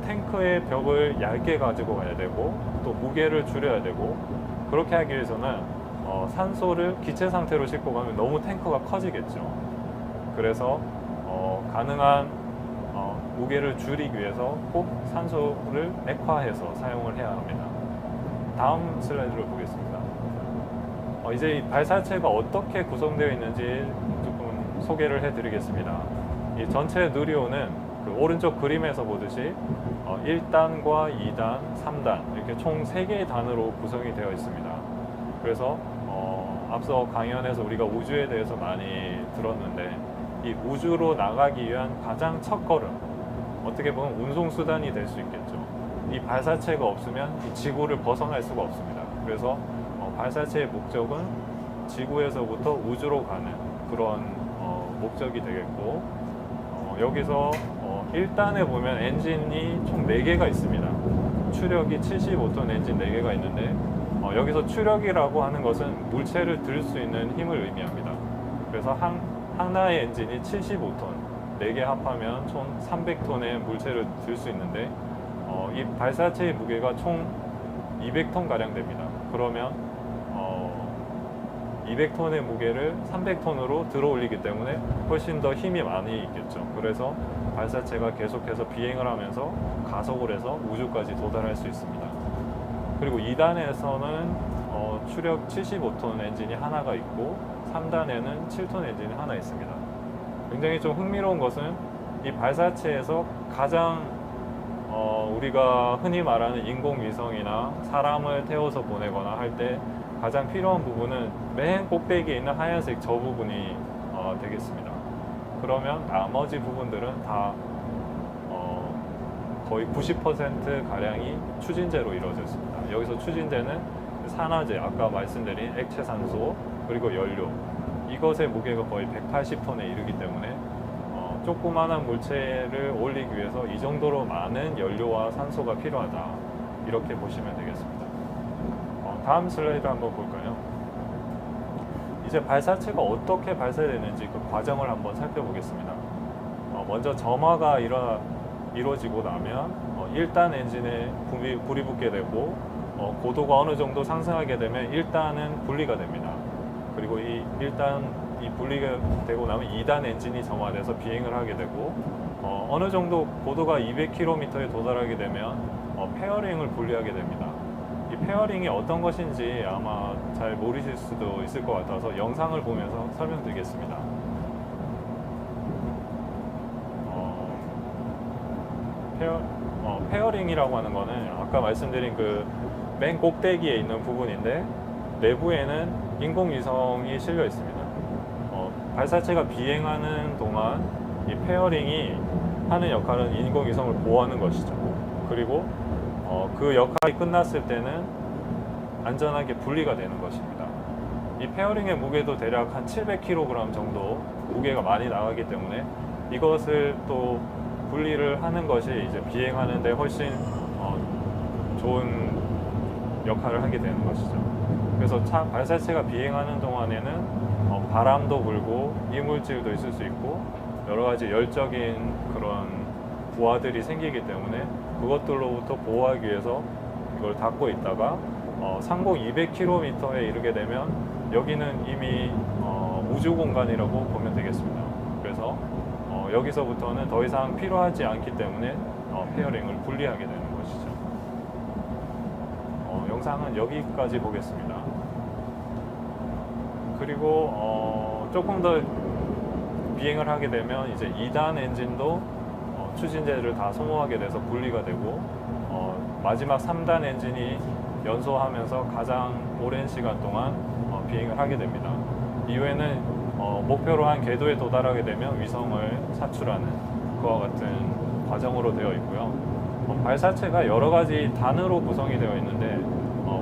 탱크의 벽을 얇게 가지고 가야 되고, 또 무게를 줄여야 되고, 그렇게 하기 위해서는 산소를 기체 상태로 싣고 가면 너무 탱크가 커지겠죠. 그래서 가능한 무게를 줄이기 위해서 꼭 산소를 액화해서 사용을 해야 합니다. 다음 슬라이드를 보겠습니다. 이제 이 발사체가 어떻게 구성되어 있는지 조금 소개를 해드리겠습니다. 이 전체 누리호는 오른쪽 그림에서 보듯이 1단과 2단, 3단 이렇게 총 3개의 단으로 구성이 되어 있습니다. 그래서 앞서 강연에서 우리가 우주에 대해서 많이 들었는데, 이 우주로 나가기 위한 가장 첫걸음, 어떻게 보면 운송수단이 될 수 있겠죠. 이 발사체가 없으면 이 지구를 벗어날 수가 없습니다. 그래서 발사체의 목적은 지구에서부터 우주로 가는 그런 목적이 되겠고, 여기서 1단에 보면 엔진이 총 4개가 있습니다. 추력이 75톤 엔진 4개가 있는데, 여기서 추력이라고 하는 것은 물체를 들 수 있는 힘을 의미합니다. 그래서 하나의 엔진이 75톤, 4개 합하면 총 300톤의 물체를 들 수 있는데, 이 발사체의 무게가 총 200톤 가량 됩니다. 그러면 200톤의 무게를 300톤으로 들어 올리기 때문에 훨씬 더 힘이 많이 있겠죠. 그래서 발사체가 계속해서 비행을 하면서 가속을 해서 우주까지 도달할 수 있습니다. 그리고 2단에서는 추력 75톤 엔진이 하나가 있고, 3단에는 7톤 엔진이 하나 있습니다. 굉장히 좀 흥미로운 것은 이 발사체에서 가장 우리가 흔히 말하는 인공위성이나 사람을 태워서 보내거나 할 때 가장 필요한 부분은 맨 꼭대기에 있는 하얀색 저 부분이 되겠습니다. 그러면 나머지 부분들은 다 거의 90% 가량이 추진제로 이루어져 있습니다. 여기서 추진제는 산화제, 아까 말씀드린 액체 산소, 그리고 연료, 이것의 무게가 거의 180톤에 이르기 때문에 조그마한 물체를 올리기 위해서 이 정도로 많은 연료와 산소가 필요하다, 이렇게 보시면 되겠습니다. 다음 슬라이드 한번 볼까요? 이제 발사체가 어떻게 발사되는지 그 과정을 한번 살펴보겠습니다. 먼저 점화가 이루어지고 나면 1단 엔진에 불이 붙게 되고 고도가 어느 정도 상승하게 되면 1단은 분리가 됩니다. 그리고 이 분리가 되고 나면 2단 엔진이 점화돼서 비행을 하게 되고 어느 정도 고도가 200km에 도달하게 되면 페어링을 분리하게 됩니다. 이 페어링이 어떤 것인지 아마 잘 모르실 수도 있을 것 같아서 영상을 보면서 설명드리겠습니다. 페어링이라고 하는 거는 아까 말씀드린 그 맨 꼭대기에 있는 부분인데 내부에는 인공위성이 실려 있습니다. 발사체가 비행하는 동안 이 페어링이 하는 역할은 인공위성을 보호하는 것이죠. 그리고 그 역할이 끝났을 때는 안전하게 분리가 되는 것입니다. 이 페어링의 무게도 대략 한 700kg 정도 무게가 많이 나가기 때문에 이것을 또 분리를 하는 것이 이제 비행하는 데 훨씬 좋은 역할을 하게 되는 것이죠. 그래서 발사체가 비행하는 동안에는 바람도 불고 이물질도 있을 수 있고 여러 가지 열적인 그런 부하들이 생기기 때문에 그것들로부터 보호하기 위해서 이걸 닫고 있다가 상공 200km에 이르게 되면 여기는 이미 우주 공간이라고 보면 되겠습니다. 그래서 여기서부터는 더 이상 필요하지 않기 때문에 페어링을 분리하게 되는 것이죠. 영상은 여기까지 보겠습니다. 그리고 조금 더 비행을 하게 되면 이제 2단 엔진도 추진제를 다 소모하게 돼서 분리가 되고 마지막 3단 엔진이 연소하면서 가장 오랜 시간 동안 비행을 하게 됩니다. 이후에는 목표로 한 궤도에 도달하게 되면 위성을 사출하는 그와 같은 과정으로 되어 있고요. 발사체가 여러 가지 단으로 구성이 되어 있는데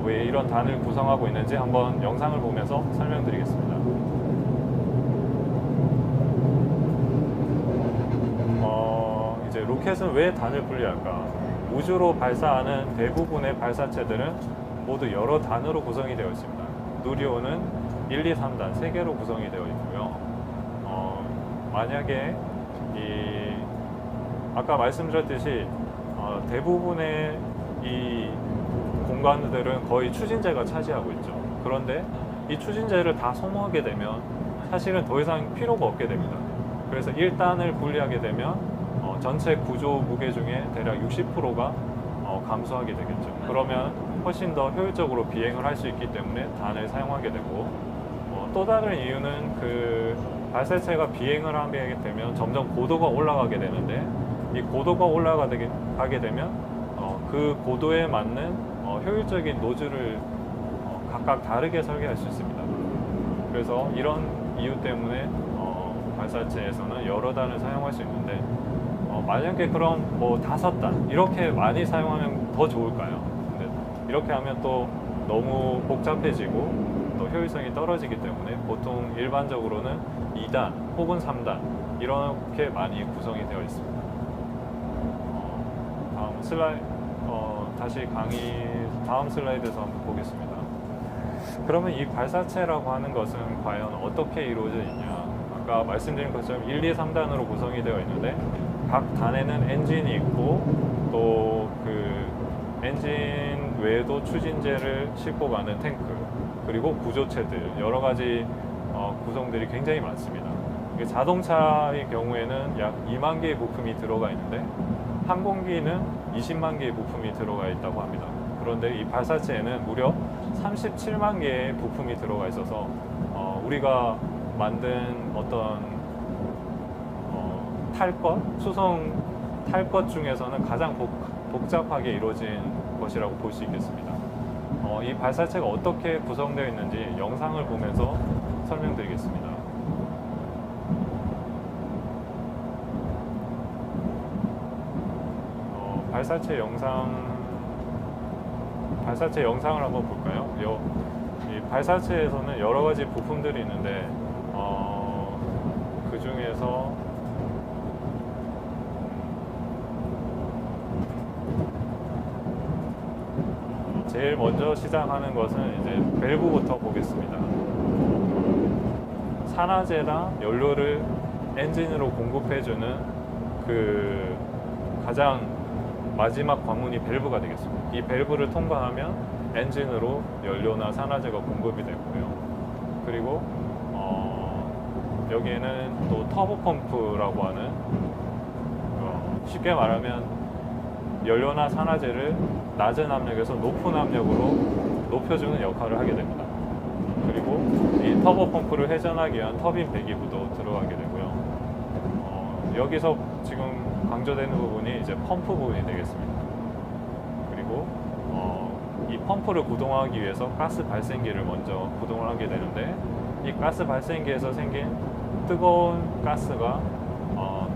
왜 이런 단을 구성하고 있는지 한번 영상을 보면서 설명드리겠습니다. 이제 로켓은 왜 단을 분리할까? 우주로 발사하는 대부분의 발사체들은 모두 여러 단으로 구성이 되어 있습니다. 누리호는 1, 2, 3단 3개로 구성이 되어 있고요. 만약에 아까 말씀드렸듯이 대부분의 이 공간들은 거의 추진제가 차지하고 있죠. 그런데 이 추진제를 다 소모하게 되면 사실은 더 이상 필요가 없게 됩니다. 그래서 1단을 분리하게 되면 전체 구조 무게 중에 대략 60%가 감소하게 되겠죠. 그러면 훨씬 더 효율적으로 비행을 할 수 있기 때문에 단을 사용하게 되고 또 다른 이유는 그 발사체가 비행을 하게 되면 점점 고도가 올라가게 되는데 이 고도가 올라가게 되면 그 고도에 맞는 효율적인 노즐을 각각 다르게 설계할 수 있습니다. 그래서 이런 이유 때문에 발사체에서는 여러 단을 사용할 수 있는데 만약에 그럼 뭐 5단 이렇게 많이 사용하면 더 좋을까요? 근데 이렇게 하면 또 너무 복잡해지고 또 효율성이 떨어지기 때문에 보통 일반적으로는 2단 혹은 3단 이렇게 많이 구성이 되어 있습니다. 다음 슬라이드 다시 다음 슬라이드에서 한번 보겠습니다. 그러면 이 발사체라고 하는 것은 과연 어떻게 이루어져 있냐? 아까 말씀드린 것처럼 1, 2, 3단으로 구성이 되어 있는데 각 단에는 엔진이 있고 또 그 엔진 외에도 추진제를 싣고 가는 탱크 그리고 구조체들 여러 가지 구성들이 굉장히 많습니다. 자동차의 경우에는 약 2만 개의 부품이 들어가 있는데 항공기는 20만 개의 부품이 들어가 있다고 합니다. 그런데 이 발사체에는 무려 37만 개의 부품이 들어가 있어서 우리가 만든 어떤 탈 것, 수송 탈 것 중에서는 가장 복잡하게 이루어진 것이라고 볼 수 있겠습니다. 이 발사체가 어떻게 구성되어 있는지 영상을 보면서 설명드리겠습니다. 발사체 영상을 한번 볼까요? 이 발사체에서는 여러 가지 부품들이 있는데 그 중에서 제일 먼저 시작하는 것은 이제 밸브부터 보겠습니다. 산화제나 연료를 엔진으로 공급해주는 그 가장 마지막 관문이 밸브가 되겠습니다. 이 밸브를 통과하면 엔진으로 연료나 산화제가 공급이 되고요. 그리고 여기에는 또 터보 펌프라고 하는 쉽게 말하면 연료나 산화제를 낮은 압력에서 높은 압력으로 높여주는 역할을 하게 됩니다. 그리고 이 터보 펌프를 회전하기 위한 터빈 배기구도 들어가게 되고요. 여기서 지금 강조되는 부분이 이제 펌프 부분이 되겠습니다. 그리고 이 펌프를 구동하기 위해서 가스 발생기를 먼저 구동을 하게 되는데, 이 가스 발생기에서 생긴 뜨거운 가스가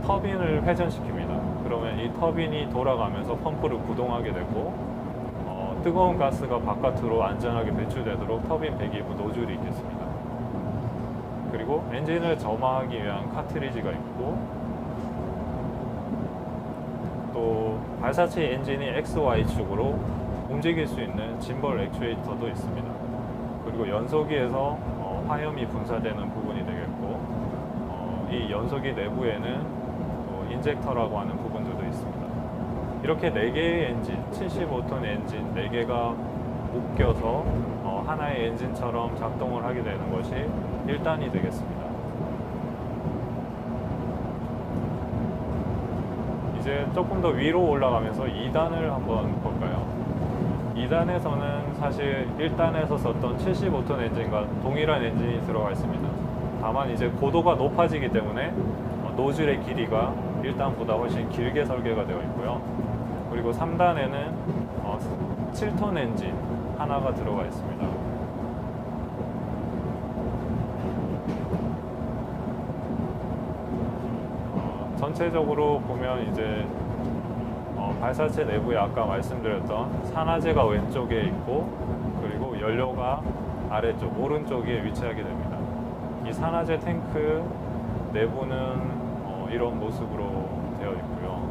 터빈을 회전시킵니다. 그러면 이 터빈이 돌아가면서 펌프를 구동하게 되고, 뜨거운 가스가 바깥으로 안전하게 배출되도록 터빈 배기부 노즐이 있겠습니다. 그리고 엔진을 점화하기 위한 카트리지가 있고, 또 발사체 엔진이 XY축으로 움직일 수 있는 짐벌 액추에이터도 있습니다. 그리고 연소기에서 화염이 분사되는 부분이 되겠고, 이 연소기 내부에는 또 인젝터라고 하는 부분들도 있습니다. 이렇게 4개의 엔진, 75톤 엔진 4개가 묶여서 하나의 엔진처럼 작동을 하게 되는 것이 1단이 되겠습니다. 이제 조금 더 위로 올라가면서 2단을 한번 볼까요? 2단에서는 사실 1단에서 썼던 75톤 엔진과 동일한 엔진이 들어가 있습니다. 다만 이제 고도가 높아지기 때문에 노즐의 길이가 1단보다 훨씬 길게 설계가 되어 있고요. 그리고 3단에는 7톤 엔진 하나가 들어가 있습니다. 전체적으로 보면 이제 발사체 내부에 아까 말씀드렸던 산화제가 왼쪽에 있고, 그리고 연료가 아래쪽 오른쪽에 위치하게 됩니다. 이 산화제 탱크 내부는 이런 모습으로 되어 있고요.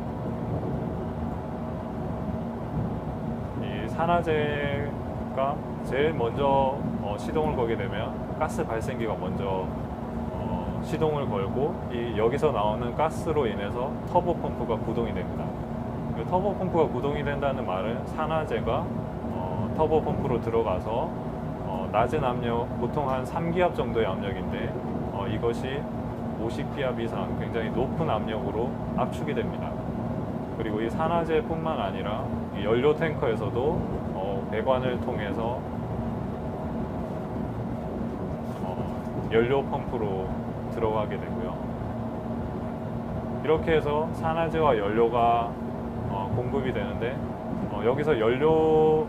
이 산화제가 제일 먼저 시동을 걸게 되면 가스 발생기가 먼저 시동을 걸고, 여기서 나오는 가스로 인해서 터보 펌프가 구동이 됩니다. 그 터보 펌프가 구동이 된다는 말은 산화제가 터보 펌프로 들어가서 낮은 압력, 보통 한 3기압 정도의 압력인데 이것이 50기압 이상 굉장히 높은 압력으로 압축이 됩니다. 그리고 이 산화제뿐만 아니라 이 연료 탱커에서도 배관을 통해서 연료 펌프로 들어가게 되고요. 이렇게 해서 산화제와 연료가 공급이 되는데, 여기서 연료는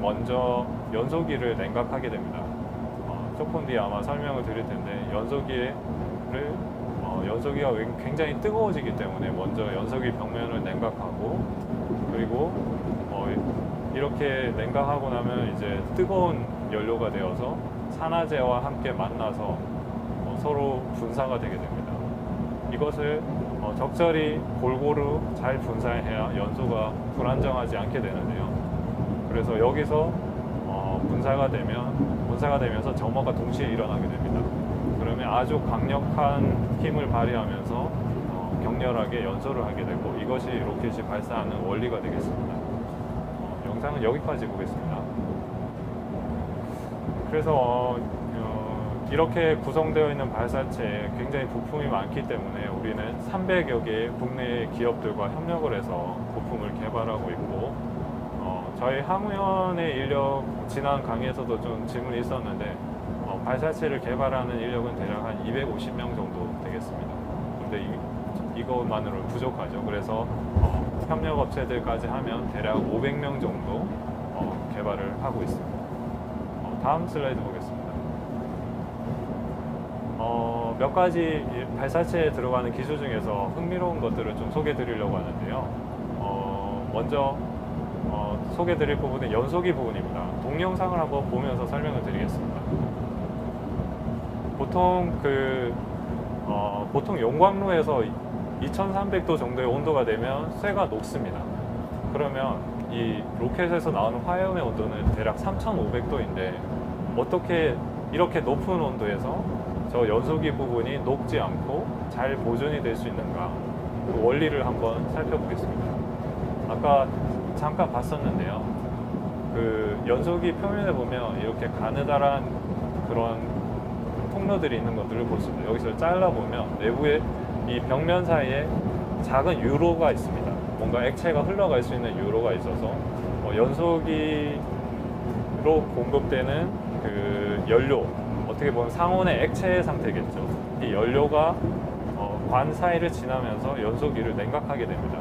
먼저 연소기를 냉각하게 됩니다. 조금 뒤에 아마 설명을 드릴 텐데, 연소기가 굉장히 뜨거워지기 때문에 먼저 연소기 벽면을 냉각하고, 그리고 이렇게 냉각하고 나면 이제 뜨거운 연료가 되어서 산화제와 함께 만나서 서로 분사가 되게 됩니다. 이것을 적절히 골고루 잘 분사해야 연소가 불안정하지 않게 되는데요. 그래서 여기서 분사가 되면서 점화가 동시에 일어나게 됩니다. 그러면 아주 강력한 힘을 발휘하면서 격렬하게 연소를 하게 되고, 이것이 로켓이 발사하는 원리가 되겠습니다. 영상은 여기까지 보겠습니다. 그래서 이렇게 구성되어 있는 발사체에 굉장히 부품이 많기 때문에 우리는 300여 개의 국내 기업들과 협력을 해서 부품을 개발하고 있고, 저희 항우연의 인력, 지난 강의에서도 좀 질문이 있었는데 발사체를 개발하는 인력은 대략 한 250명 정도 되겠습니다. 근데 이것만으로는 부족하죠. 그래서 협력 업체들까지 하면 대략 500명 정도 개발을 하고 있습니다. 다음 슬라이드 보겠습니다. 몇 가지 발사체에 들어가는 기술 중에서 흥미로운 것들을 좀 소개해 드리려고 하는데요. 먼저 소개해 드릴 부분은 연소기 부분입니다. 동영상을 한번 보면서 설명을 드리겠습니다. 보통 용광로에서 2300도 정도의 온도가 되면 쇠가 녹습니다. 그러면 이 로켓에서 나오는 화염의 온도는 대략 3500도인데 어떻게 이렇게 높은 온도에서 저 연소기 부분이 녹지 않고 잘 보존이 될 수 있는가, 그 원리를 한번 살펴보겠습니다. 아까 잠깐 봤었는데요. 그 연소기 표면에 보면 이렇게 가느다란 그런 통로들이 있는 것들을 볼 수 있습니다. 여기서 잘라보면 내부에 이 벽면 사이에 작은 유로가 있습니다. 뭔가 액체가 흘러갈 수 있는 유로가 있어서 연소기로 공급되는 그 연료, 어떻게 보면 상온의 액체 상태겠죠. 이 연료가 관 사이를 지나면서 연소기를 냉각하게 됩니다.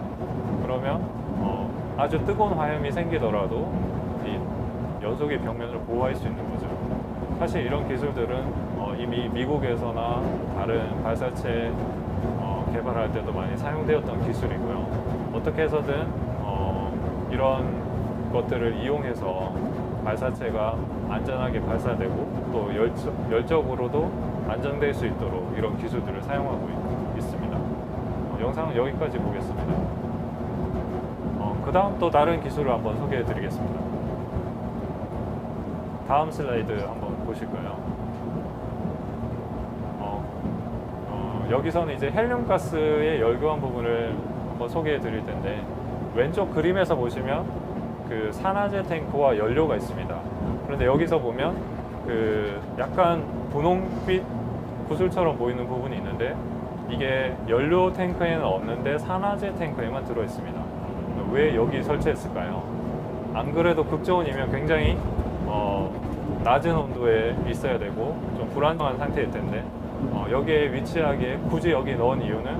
그러면 아주 뜨거운 화염이 생기더라도 이 연소기 벽면을 보호할 수 있는 거죠. 사실 이런 기술들은 이미 미국에서나 다른 발사체 개발할 때도 많이 사용되었던 기술이고요. 어떻게 해서든 이런 것들을 이용해서 발사체가 안전하게 발사되고 또 열적으로도 안정될 수 있도록 이런 기술들을 사용하고 있습니다. 영상은 여기까지 보겠습니다. 그 다음 또 다른 기술을 한번 소개해 드리겠습니다. 다음 슬라이드 한번 보실까요? 여기서는 이제 헬륨가스의 열교환 부분을 한번 소개해 드릴 텐데, 왼쪽 그림에서 보시면 그 산화제 탱크와 연료가 있습니다. 그런데 여기서 보면 그 약간 분홍빛 구슬처럼 보이는 부분이 있는데, 이게 연료 탱크에는 없는데 산화제 탱크에만 들어 있습니다. 왜 여기 설치했을까요? 안 그래도 극저온이면 굉장히 낮은 온도에 있어야 되고 좀 불안정한 상태일 텐데, 여기에 위치하게 굳이 여기 넣은 이유는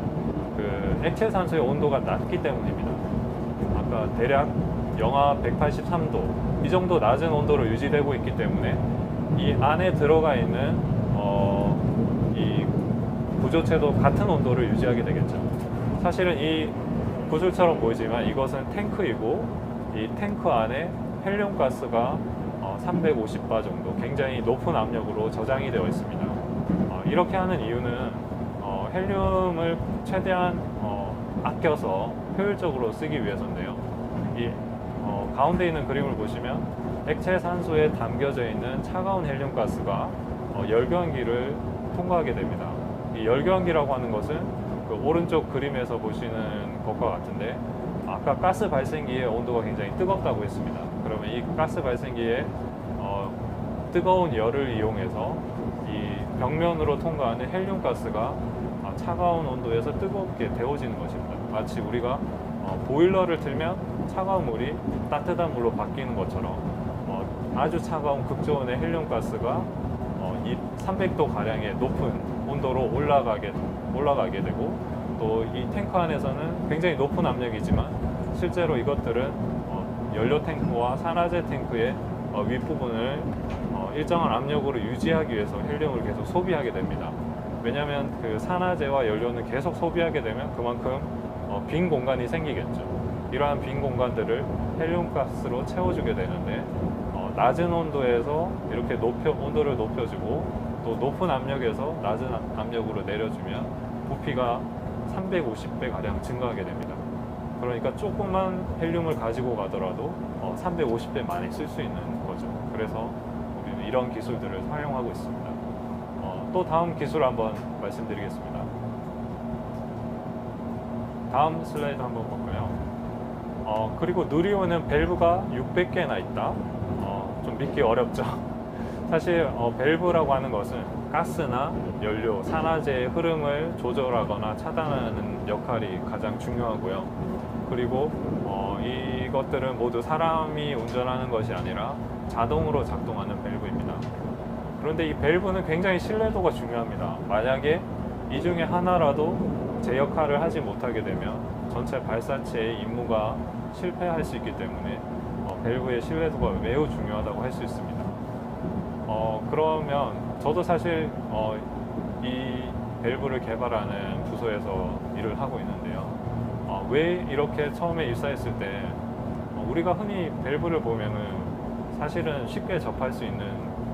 그 액체 산소의 온도가 낮기 때문입니다. 아까 대략 영하 183도 이 정도 낮은 온도로 유지되고 있기 때문에 이 안에 들어가 있는 이 구조체도 같은 온도를 유지하게 되겠죠. 사실은 이 구슬처럼 보이지만 이것은 탱크이고, 이 탱크 안에 헬륨가스가 350바 정도 굉장히 높은 압력으로 저장이 되어 있습니다. 이렇게 하는 이유는 헬륨을 최대한 아껴서 효율적으로 쓰기 위해서인데요. 이 가운데 있는 그림을 보시면 액체 산소에 담겨져 있는 차가운 헬륨가스가 열교환기를 통과하게 됩니다. 이 열교환기라고 하는 것은 그 오른쪽 그림에서 보시는 것과 같은데, 아까 가스 발생기의 온도가 굉장히 뜨겁다고 했습니다. 그러면 이 가스 발생기에 뜨거운 열을 이용해서 이 벽면으로 통과하는 헬륨가스가 차가운 온도에서 뜨겁게 데워지는 것입니다. 마치 우리가 보일러를 틀면 차가운 물이 따뜻한 물로 바뀌는 것처럼 아주 차가운 극저온의 헬륨가스가 300도 가량의 높은 온도로 올라가게 되고, 또 이 탱크 안에서는 굉장히 높은 압력이지만 실제로 이것들은 연료 탱크와 산화제 탱크의 윗부분을 일정한 압력으로 유지하기 위해서 헬륨을 계속 소비하게 됩니다. 왜냐하면 그 산화제와 연료는 계속 소비하게 되면 그만큼 빈 공간이 생기겠죠. 이러한 빈 공간들을 헬륨가스로 채워주게 되는데, 낮은 온도에서 이렇게 온도를 높여주고 또 높은 압력에서 낮은 압력으로 내려주면 부피가 350배 가량 증가하게 됩니다. 그러니까 조금만 헬륨을 가지고 가더라도 350배 많이 쓸 수 있는 거죠. 그래서 우리는 이런 기술들을 사용하고 있습니다. 또 다음 기술 한번 말씀드리겠습니다. 다음 슬라이드 한번 볼까요? 그리고 누리호는 밸브가 600개나 있다. 좀 믿기 어렵죠. 사실 밸브라고 하는 것은 가스나 연료, 산화제의 흐름을 조절하거나 차단하는 역할이 가장 중요하고요. 그리고 이것들은 모두 사람이 운전하는 것이 아니라 자동으로 작동하는 밸브입니다. 그런데 이 밸브는 굉장히 신뢰도가 중요합니다. 만약에 이 중에 하나라도 제 역할을 하지 못하게 되면 전체 발사체의 임무가 실패할 수 있기 때문에 밸브의 신뢰도가 매우 중요하다고 할 수 있습니다. 그러면 저도 사실 이 밸브를 개발하는 부서에서 일을 하고 있는데요. 왜 이렇게 처음에 입사했을 때 우리가 흔히 밸브를 보면은 사실은 쉽게 접할 수 있는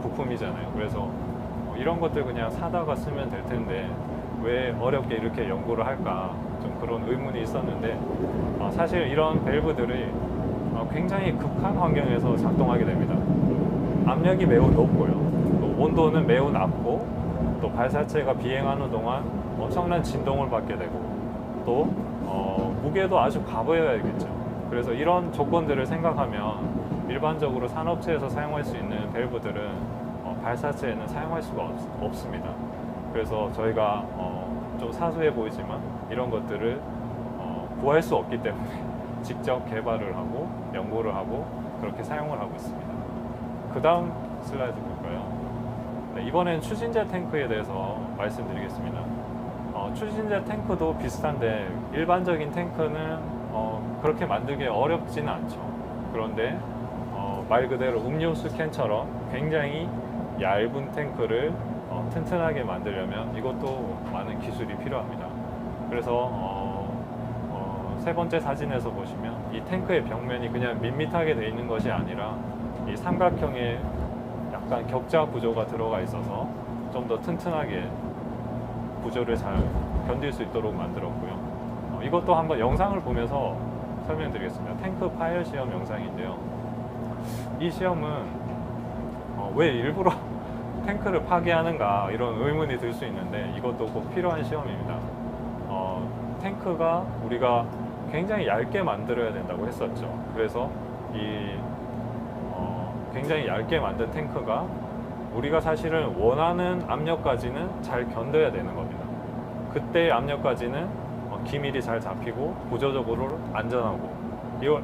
부품이잖아요. 그래서 이런 것들 그냥 사다가 쓰면 될 텐데 왜 어렵게 이렇게 연구를 할까 좀 그런 의문이 있었는데 사실 이런 밸브들이 굉장히 극한 환경에서 작동하게 됩니다. 압력이 매우 높고요. 또 온도는 매우 낮고 또 발사체가 비행하는 동안 엄청난 진동을 받게 되고 또 무게도 아주 가벼워야겠죠. 그래서 이런 조건들을 생각하면 일반적으로 산업체에서 사용할 수 있는 밸브들은 발사체에는 사용할 수가 없습니다. 그래서 저희가 좀 사소해 보이지만 이런 것들을 구할 수 없기 때문에 직접 개발을 하고 연구를 하고 그렇게 사용을 하고 있습니다. 그 다음 슬라이드 볼까요? 네, 이번엔 추진제 탱크에 대해서 말씀드리겠습니다. 추진제 탱크도 비슷한데 일반적인 탱크는 그렇게 만들기 어렵지는 않죠. 그런데 말 그대로 음료수 캔처럼 굉장히 얇은 탱크를 튼튼하게 만들려면 이것도 많은 기술이 필요합니다. 그래서 세 번째 사진에서 보시면 이 탱크의 벽면이 그냥 밋밋하게 되어 있는 것이 아니라 이 삼각형의 약간 격자 구조가 들어가 있어서 좀 더 튼튼하게 구조를 잘 견딜 수 있도록 만들었고요. 이것도 한번 영상을 보면서 설명드리겠습니다. 탱크 파열 시험 영상인데요. 이 시험은 왜 일부러 탱크를 파괴하는가 이런 의문이 들 수 있는데 이것도 꼭 필요한 시험입니다. 탱크가 우리가 굉장히 얇게 만들어야 된다고 했었죠. 그래서 이 굉장히 얇게 만든 탱크가 우리가 사실은 원하는 압력까지는 잘 견뎌야 되는 겁니다. 그때의 압력까지는 기밀이 잘 잡히고 구조적으로 안전하고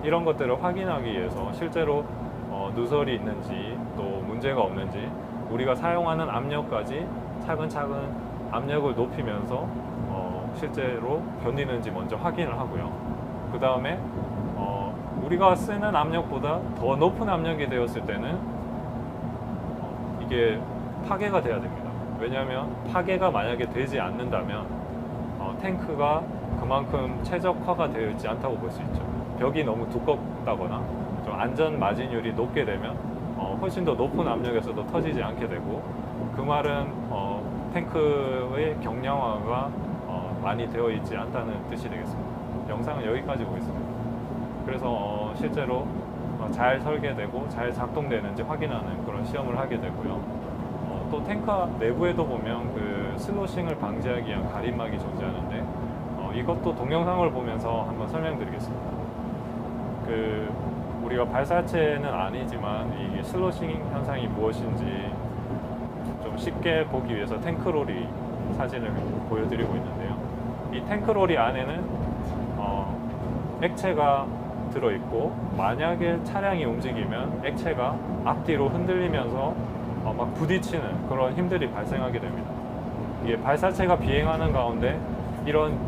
이런 것들을 확인하기 위해서 실제로 누설이 있는지 또 문제가 없는지 우리가 사용하는 압력까지 차근차근 압력을 높이면서 실제로 견디는지 먼저 확인을 하고요. 그 다음에 우리가 쓰는 압력보다 더 높은 압력이 되었을 때는 이게 파괴가 돼야 됩니다. 왜냐하면 파괴가 만약에 되지 않는다면 탱크가 그만큼 최적화가 되어 있지 않다고 볼 수 있죠. 벽이 너무 두껍다거나 좀 안전 마진율이 높게 되면 훨씬 더 높은 압력에서도 터지지 않게 되고 그 말은 탱크의 경량화가 많이 되어 있지 않다는 뜻이 되겠습니다. 영상은 여기까지 보겠습니다. 그래서 실제로 잘 설계되고 잘 작동되는지 확인하는 그런 시험을 하게 되고요. 또 탱크 내부에도 보면 그 슬로싱을 방지하기 위한 가림막이 존재하는데 이것도 동영상을 보면서 한번 설명드리겠습니다. 우리가 발사체는 아니지만 이 슬로싱 현상이 무엇인지 좀 쉽게 보기 위해서 탱크로리 사진을 보여드리고 있는데요. 이 탱크로리 안에는 액체가 들어있고 만약에 차량이 움직이면 액체가 앞뒤로 흔들리면서 막 부딪히는 그런 힘들이 발생하게 됩니다. 이게 발사체가 비행하는 가운데 이런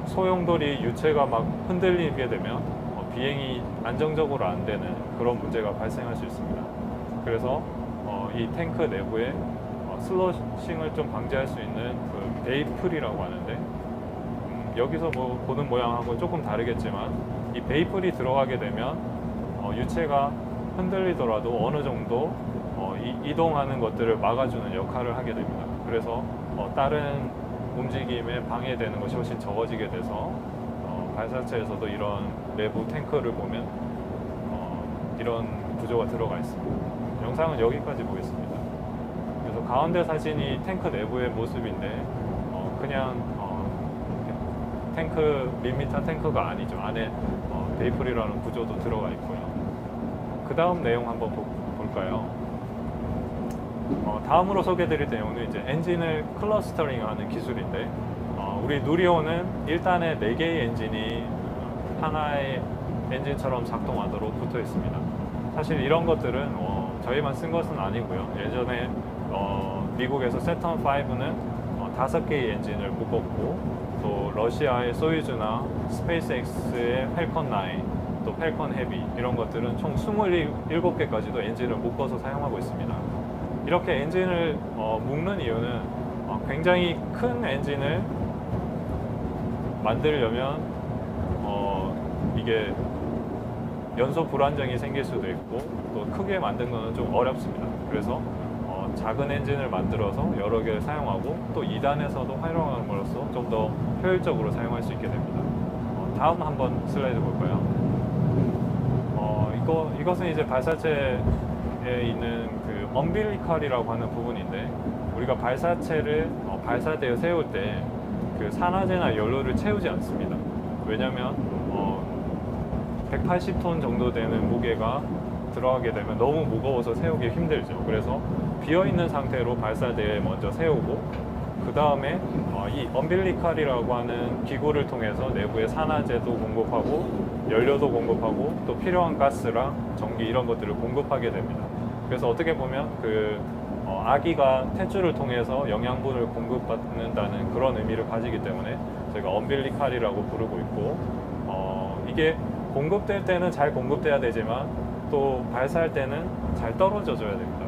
소용돌이 유체가 막 흔들리게 되면 비행이 안정적으로 안 되는 그런 문제가 발생할 수 있습니다. 그래서 이 탱크 내부에 슬로싱을 좀 방지할 수 있는 그 베이플이라고 하는데 여기서 보는 모양하고 조금 다르겠지만 이 베이플이 들어가게 되면 유체가 흔들리더라도 어느 정도 이동하는 것들을 막아주는 역할을 하게 됩니다. 그래서 다른 움직임에 방해되는 것이 훨씬 적어지게 돼서 발사체에서도 이런 내부 탱크를 보면 이런 구조가 들어가 있습니다. 영상은 여기까지 보겠습니다. 그래서 가운데 사진이 탱크 내부의 모습인데 그냥 탱크 밋밋한 탱크가 아니죠. 안에 베이플이라는 구조도 들어가 있고요. 그 다음 내용 한번 볼까요? 다음으로 소개드릴 내용은 이제 엔진을 클러스터링하는 기술인데 우리 누리호는 1단에 4개의 엔진이 하나의 엔진처럼 작동하도록 붙어 있습니다. 사실 이런 것들은 저희만 쓴 것은 아니고요. 예전에 미국에서 세턴 5는 5개의 엔진을 묶었고 또 러시아의 소유주나 스페이스X의 펠컨 9, 또 펠컨 헤비 이런 것들은 총 27개까지도 엔진을 묶어서 사용하고 있습니다. 이렇게 엔진을 묶는 이유는 굉장히 큰 엔진을 만들려면 이게 연소 불안정이 생길 수도 있고 또 크게 만든 거는 좀 어렵습니다. 그래서 작은 엔진을 만들어서 여러 개를 사용하고 또 2단에서도 활용함으로써 좀 더 효율적으로 사용할 수 있게 됩니다. 다음 한번 슬라이드 볼까요? 이것은 이제 발사체에 있는 그 엄빌리컬이라고 하는 부분인데 우리가 발사체를 발사대에 세울 때 그 산화제나 연료를 채우지 않습니다. 왜냐하면 180톤 정도 되는 무게가 들어가게 되면 너무 무거워서 세우기 힘들죠. 그래서 비어있는 상태로 발사대에 먼저 세우고 그 다음에 이 엄빌리컬이라고 하는 기구를 통해서 내부에 산화제도 공급하고 연료도 공급하고 또 필요한 가스랑 전기 이런 것들을 공급하게 됩니다. 그래서 어떻게 보면 아기가 탯줄을 통해서 영양분을 공급받는다는 그런 의미를 가지기 때문에 저희가 엄빌리컬이라고 부르고 있고 이게 공급될 때는 잘 공급돼야 되지만 또 발사할 때는 잘 떨어져 줘야 됩니다.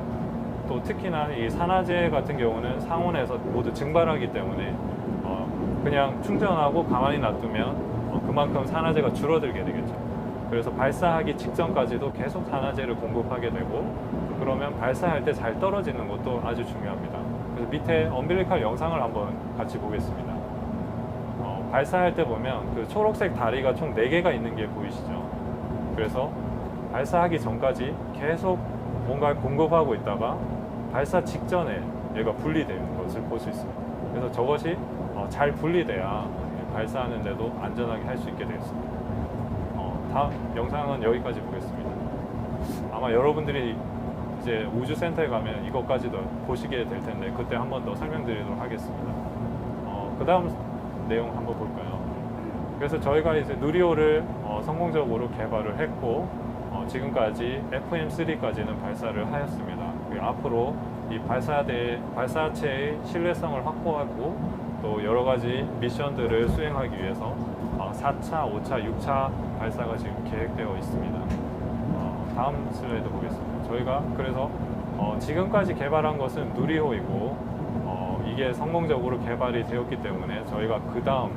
또 특히나 이 산화제 같은 경우는 상온에서 모두 증발하기 때문에 그냥 충전하고 가만히 놔두면 그만큼 산화제가 줄어들게 되겠죠. 그래서 발사하기 직전까지도 계속 산화제를 공급하게 되고 그러면 발사할 때 잘 떨어지는 것도 아주 중요합니다. 그래서 밑에 엄빌리컬 영상을 한번 같이 보겠습니다. 발사할 때 보면 그 초록색 다리가 총 4개가 있는 게 보이시죠? 그래서 발사하기 전까지 계속 뭔가를 공급하고 있다가 발사 직전에 얘가 분리되는 것을 볼 수 있습니다. 그래서 저것이 잘 분리돼야 발사하는데도 안전하게 할 수 있게 되겠습니다. 다음 영상은 여기까지 보겠습니다. 아마 여러분들이 이제 우주센터에 가면 이것까지도 보시게 될 텐데 그때 한 번 더 설명드리도록 하겠습니다. 그 다음 내용 한번 볼까요? 그래서 저희가 이제 누리호를 성공적으로 개발을 했고 지금까지 FM3까지는 발사를 하였습니다. 앞으로 이 발사체의 신뢰성을 확보하고 또 여러 가지 미션들을 수행하기 위해서 4차, 5차, 6차 발사가 지금 계획되어 있습니다. 다음 슬라이드 보겠습니다. 저희가 그래서 지금까지 개발한 것은 누리호이고 이게 성공적으로 개발이 되었기 때문에 저희가 그 다음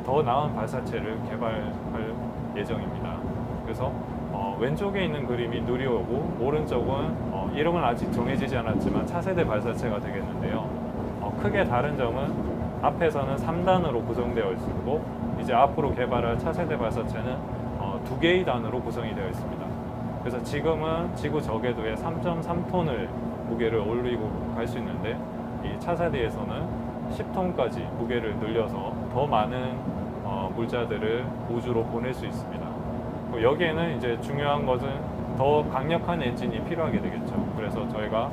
더 나은 발사체를 개발할 예정입니다. 그래서 왼쪽에 있는 그림이 누리호고 오른쪽은 이름은 아직 정해지지 않았지만 차세대 발사체가 되겠는데요. 크게 다른 점은 앞에서는 3단으로 구성되어 있고 이제 앞으로 개발할 차세대 발사체는 2개의 단으로 구성이 되어 있습니다. 그래서 지금은 지구 저궤도에 3.3톤을 무게를 올리고 갈 수 있는데 이 차세대에서는 10톤까지 무게를 늘려서 더 많은 물자들을 우주로 보낼 수 있습니다. 여기에는 이제 중요한 것은 더 강력한 엔진이 필요하게 되겠죠. 그래서 저희가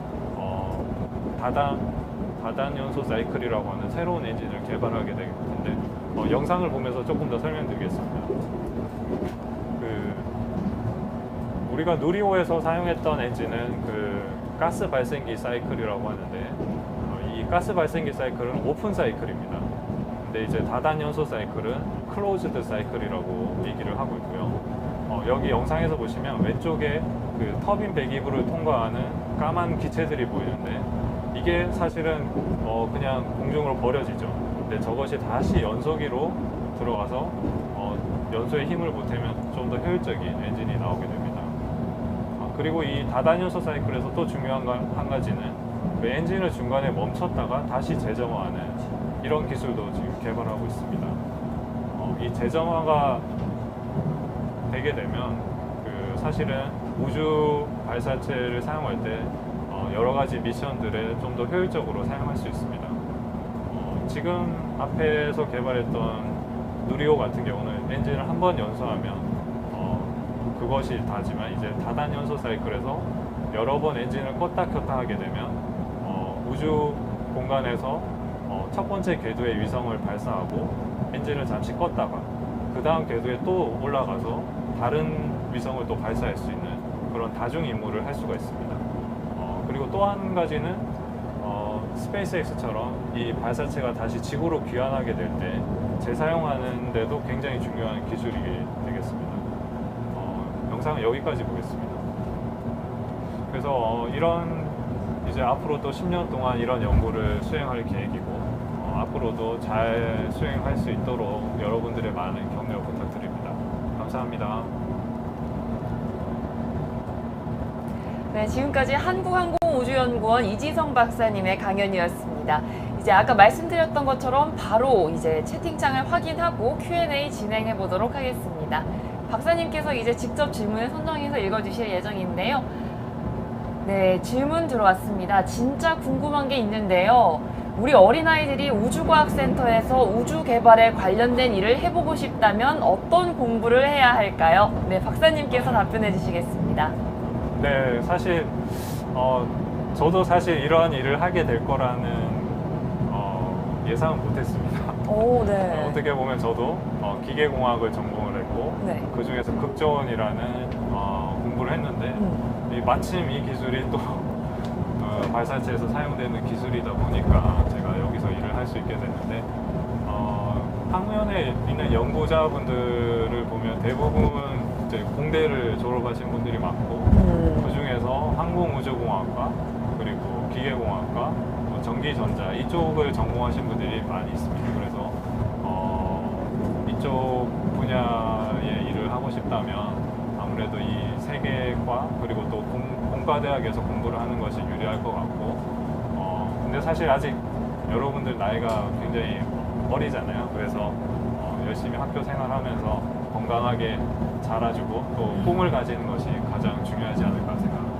다단 연소 사이클이라고 하는 새로운 엔진을 개발하게 될 텐데 영상을 보면서 조금 더 설명드리겠습니다. 우리가 누리호에서 사용했던 엔진은 그 가스 발생기 사이클이라고 하는데 이 가스 발생기 사이클은 오픈 사이클입니다. 근데 이제 다단 연소 사이클은 클로즈드 사이클이라고 얘기를 하고 있고요. 여기 영상에서 보시면 왼쪽에 그 터빈 배기부를 통과하는 까만 기체들이 보이는데 이게 사실은 그냥 공중으로 버려지죠. 근데 저것이 다시 연소기로 들어가서 연소에 힘을 보태면 좀 더 효율적인 엔진이 나오게 됩니다. 그리고 이 다단 연소 사이클에서 또 중요한 한 가지는 그 엔진을 중간에 멈췄다가 다시 재점화하는 이런 기술도 지금 개발하고 있습니다. 이 재점화가 되게 되면 사실은 우주 발사체를 사용할 때 여러 가지 미션들에 좀 더 효율적으로 사용할 수 있습니다. 지금 앞에서 개발했던 누리호 같은 경우는 엔진을 한 번 연소하면 그것이 다지만 이제 다단 연소 사이클에서 여러 번 엔진을 껐다 켰다 하게 되면 우주 공간에서 첫 번째 궤도의 위성을 발사하고 엔진을 잠시 껐다가 그 다음 궤도에 또 올라가서 다른 위성을 또 발사할 수 있는 그런 다중 임무를 할 수가 있습니다. 그리고 또 한 가지는 스페이스X처럼 이 발사체가 다시 지구로 귀환하게 될 때 재사용하는 데도 굉장히 중요한 기술이 되겠습니다. 영상은 여기까지 보겠습니다. 그래서 이런 이제 앞으로 또 10년 동안 이런 연구를 수행할 계획이고 앞으로도 잘 수행할 수 있도록 여러분들의 많은 격려 부탁드립니다. 감사합니다. 네, 지금까지 한국항공우주연구원 이지성 박사님의 강연이었습니다. 이제 아까 말씀드렸던 것처럼 바로 이제 채팅창을 확인하고 Q&A 진행해 보도록 하겠습니다. 박사님께서 이제 직접 질문을 선정해서 읽어주실 예정인데요. 네, 질문 들어왔습니다. 진짜 궁금한 게 있는데요. 우리 어린아이들이 우주과학센터에서 우주 개발에 관련된 일을 해보고 싶다면 어떤 공부를 해야 할까요? 네, 박사님께서 답변해 주시겠습니다. 네, 사실 저도 사실 이러한 일을 하게 될 거라는 예상은 못했습니다. 오, 네. 어떻게 보면 저도 기계공학을 전공을 했고 네. 그 중에서 극저온이라는 공부를 했는데 마침 이 기술이 또 발사체에서 사용되는 기술이다 보니까 제가 여기서 일을 할 수 있게 됐는데 학년에 있는 연구자분들을 보면 대부분 이제 공대를 졸업하신 분들이 많고 그 중에서 항공우주공학과 그리고 기계공학과 전기전자 이쪽을 전공하신 분들이 많이 있습니다. 그래서 이쪽 분야의 일을 하고 싶다면 아무래도 이 세계과 그리고 또 공과대학에서 공부를 하는 것이 유리할 것 같고 근데 사실 아직 여러분들 나이가 굉장히 어리잖아요. 그래서 열심히 학교 생활하면서 건강하게 자라주고 또 꿈을 가지는 것이 가장 중요하지 않을까 생각합니다.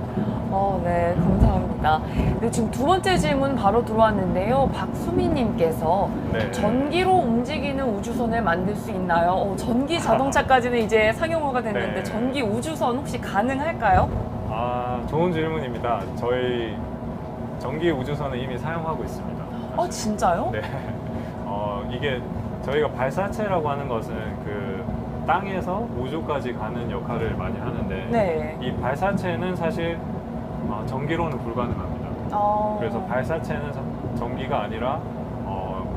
네, 감사합니다. 네, 지금 두 번째 질문 바로 들어왔는데요. 박수미님께서 네. 전기로 움직이는 우주선을 만들 수 있나요? 전기 자동차까지는 이제 상용화가 됐는데 네. 전기 우주선 혹시 가능할까요? 좋은 질문입니다. 저희 전기 우주선은 이미 사용하고 있습니다. 사실. 진짜요? 네. 이게 저희가 발사체라고 하는 것은 그 땅에서 우주까지 가는 역할을 많이 하는데 네. 이 발사체는 사실 전기로는 불가능합니다. 그래서 발사체는 전기가 아니라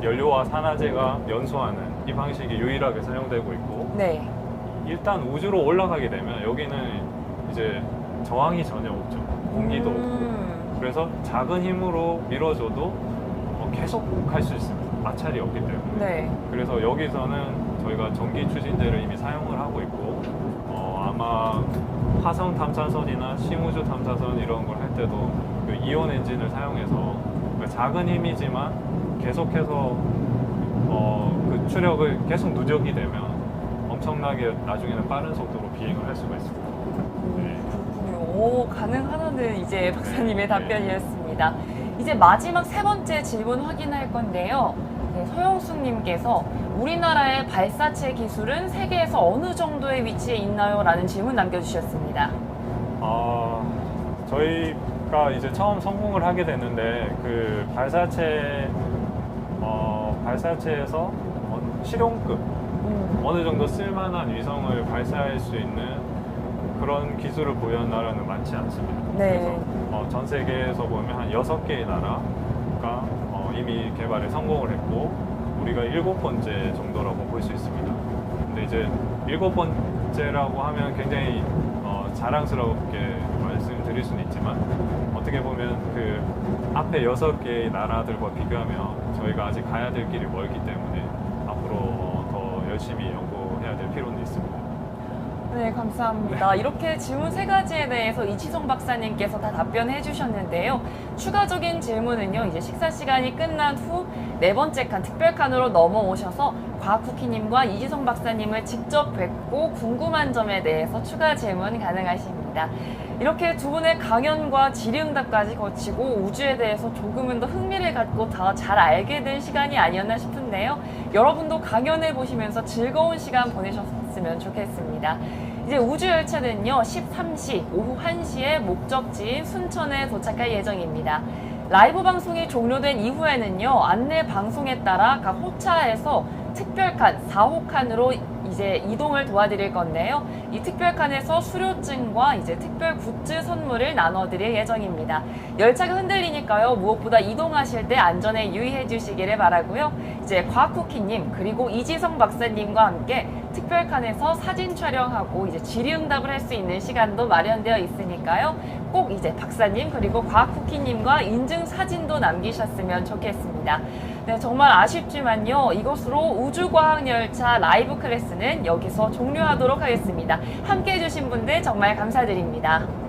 연료와 산화제가 연소하는 이 방식이 유일하게 사용되고 있고 네. 일단 우주로 올라가게 되면 여기는 이제 저항이 전혀 없죠. 공기도 없고 그래서 작은 힘으로 밀어줘도 계속 갈 수 있습니다. 마찰이 없기 때문에. 네. 그래서 여기서는 저희가 전기 추진제를 이미 사용을 하고 있고 아마 화성 탐사선이나 심우주 탐사선 이런 걸 할 때도 그 이온 엔진을 사용해서 작은 힘이지만 계속해서 그 추력을 계속 누적이 되면 엄청나게 나중에는 빠른 속도로 비행을 할 수가 있습니다. 네. 그렇군요. 가능하다는 이제 박사님의 네. 답변이었습니다. 이제 마지막 세 번째 질문 확인할 건데요. 네, 서영숙님께서 우리나라의 발사체 기술은 세계에서 어느 정도의 위치에 있나요? 라는 질문 남겨주셨습니다. 저희가 이제 처음 성공을 하게 됐는데 그 발사체에서 실용급 어느 정도 쓸만한 위성을 발사할 수 있는 그런 기술을 보유한 나라는 많지 않습니다. 네. 그래서 전 세계에서 보면 한 6개의 나라가 이미 개발에 성공을 했고 우리가 7번째 정도라고 볼 수 있습니다. 근데 이제 7번째라고 하면 굉장히 자랑스럽게 말씀드릴 수는 있지만 어떻게 보면 그 앞에 6개의 나라들과 비교하면 저희가 아직 가야 될 길이 멀기 때문에 앞으로 더 열심히 연구해야 될 필요는 있습니다. 네, 감사합니다. 이렇게 질문 세 가지에 대해서 이지성 박사님께서 다 답변해 주셨는데요. 추가적인 질문은요, 이제 식사 시간이 끝난 후 네 번째 칸, 특별칸으로 넘어오셔서 과학쿠키님과 이지성 박사님을 직접 뵙고 궁금한 점에 대해서 추가 질문 가능하십니다. 이렇게 두 분의 강연과 질의응답까지 거치고 우주에 대해서 조금은 더 흥미를 갖고 더 잘 알게 된 시간이 아니었나 싶은데요. 여러분도 강연을 보시면서 즐거운 시간 보내셨으면 좋겠습니다. 이제 우주열차는요, 13시, 오후 1시에 목적지인 순천에 도착할 예정입니다. 라이브 방송이 종료된 이후에는요, 안내 방송에 따라 각 호차에서 특별칸, 4호칸으로 이제 이동을 도와드릴 건데요. 이 특별칸에서 수료증과 이제 특별 굿즈 선물을 나눠드릴 예정입니다. 열차가 흔들리니까요. 무엇보다 이동하실 때 안전에 유의해 주시기를 바라고요. 이제 과학쿠키님 그리고 이지성 박사님과 함께 특별칸에서 사진 촬영하고 이제 질의응답을 할 수 있는 시간도 마련되어 있으니까요. 꼭 이제 박사님 그리고 과학쿠키님과 인증 사진도 남기셨으면 좋겠습니다. 네, 정말 아쉽지만요. 이것으로 우주과학열차 라이브 클래스는 여기서 종료하도록 하겠습니다. 함께 해주신 분들 정말 감사드립니다.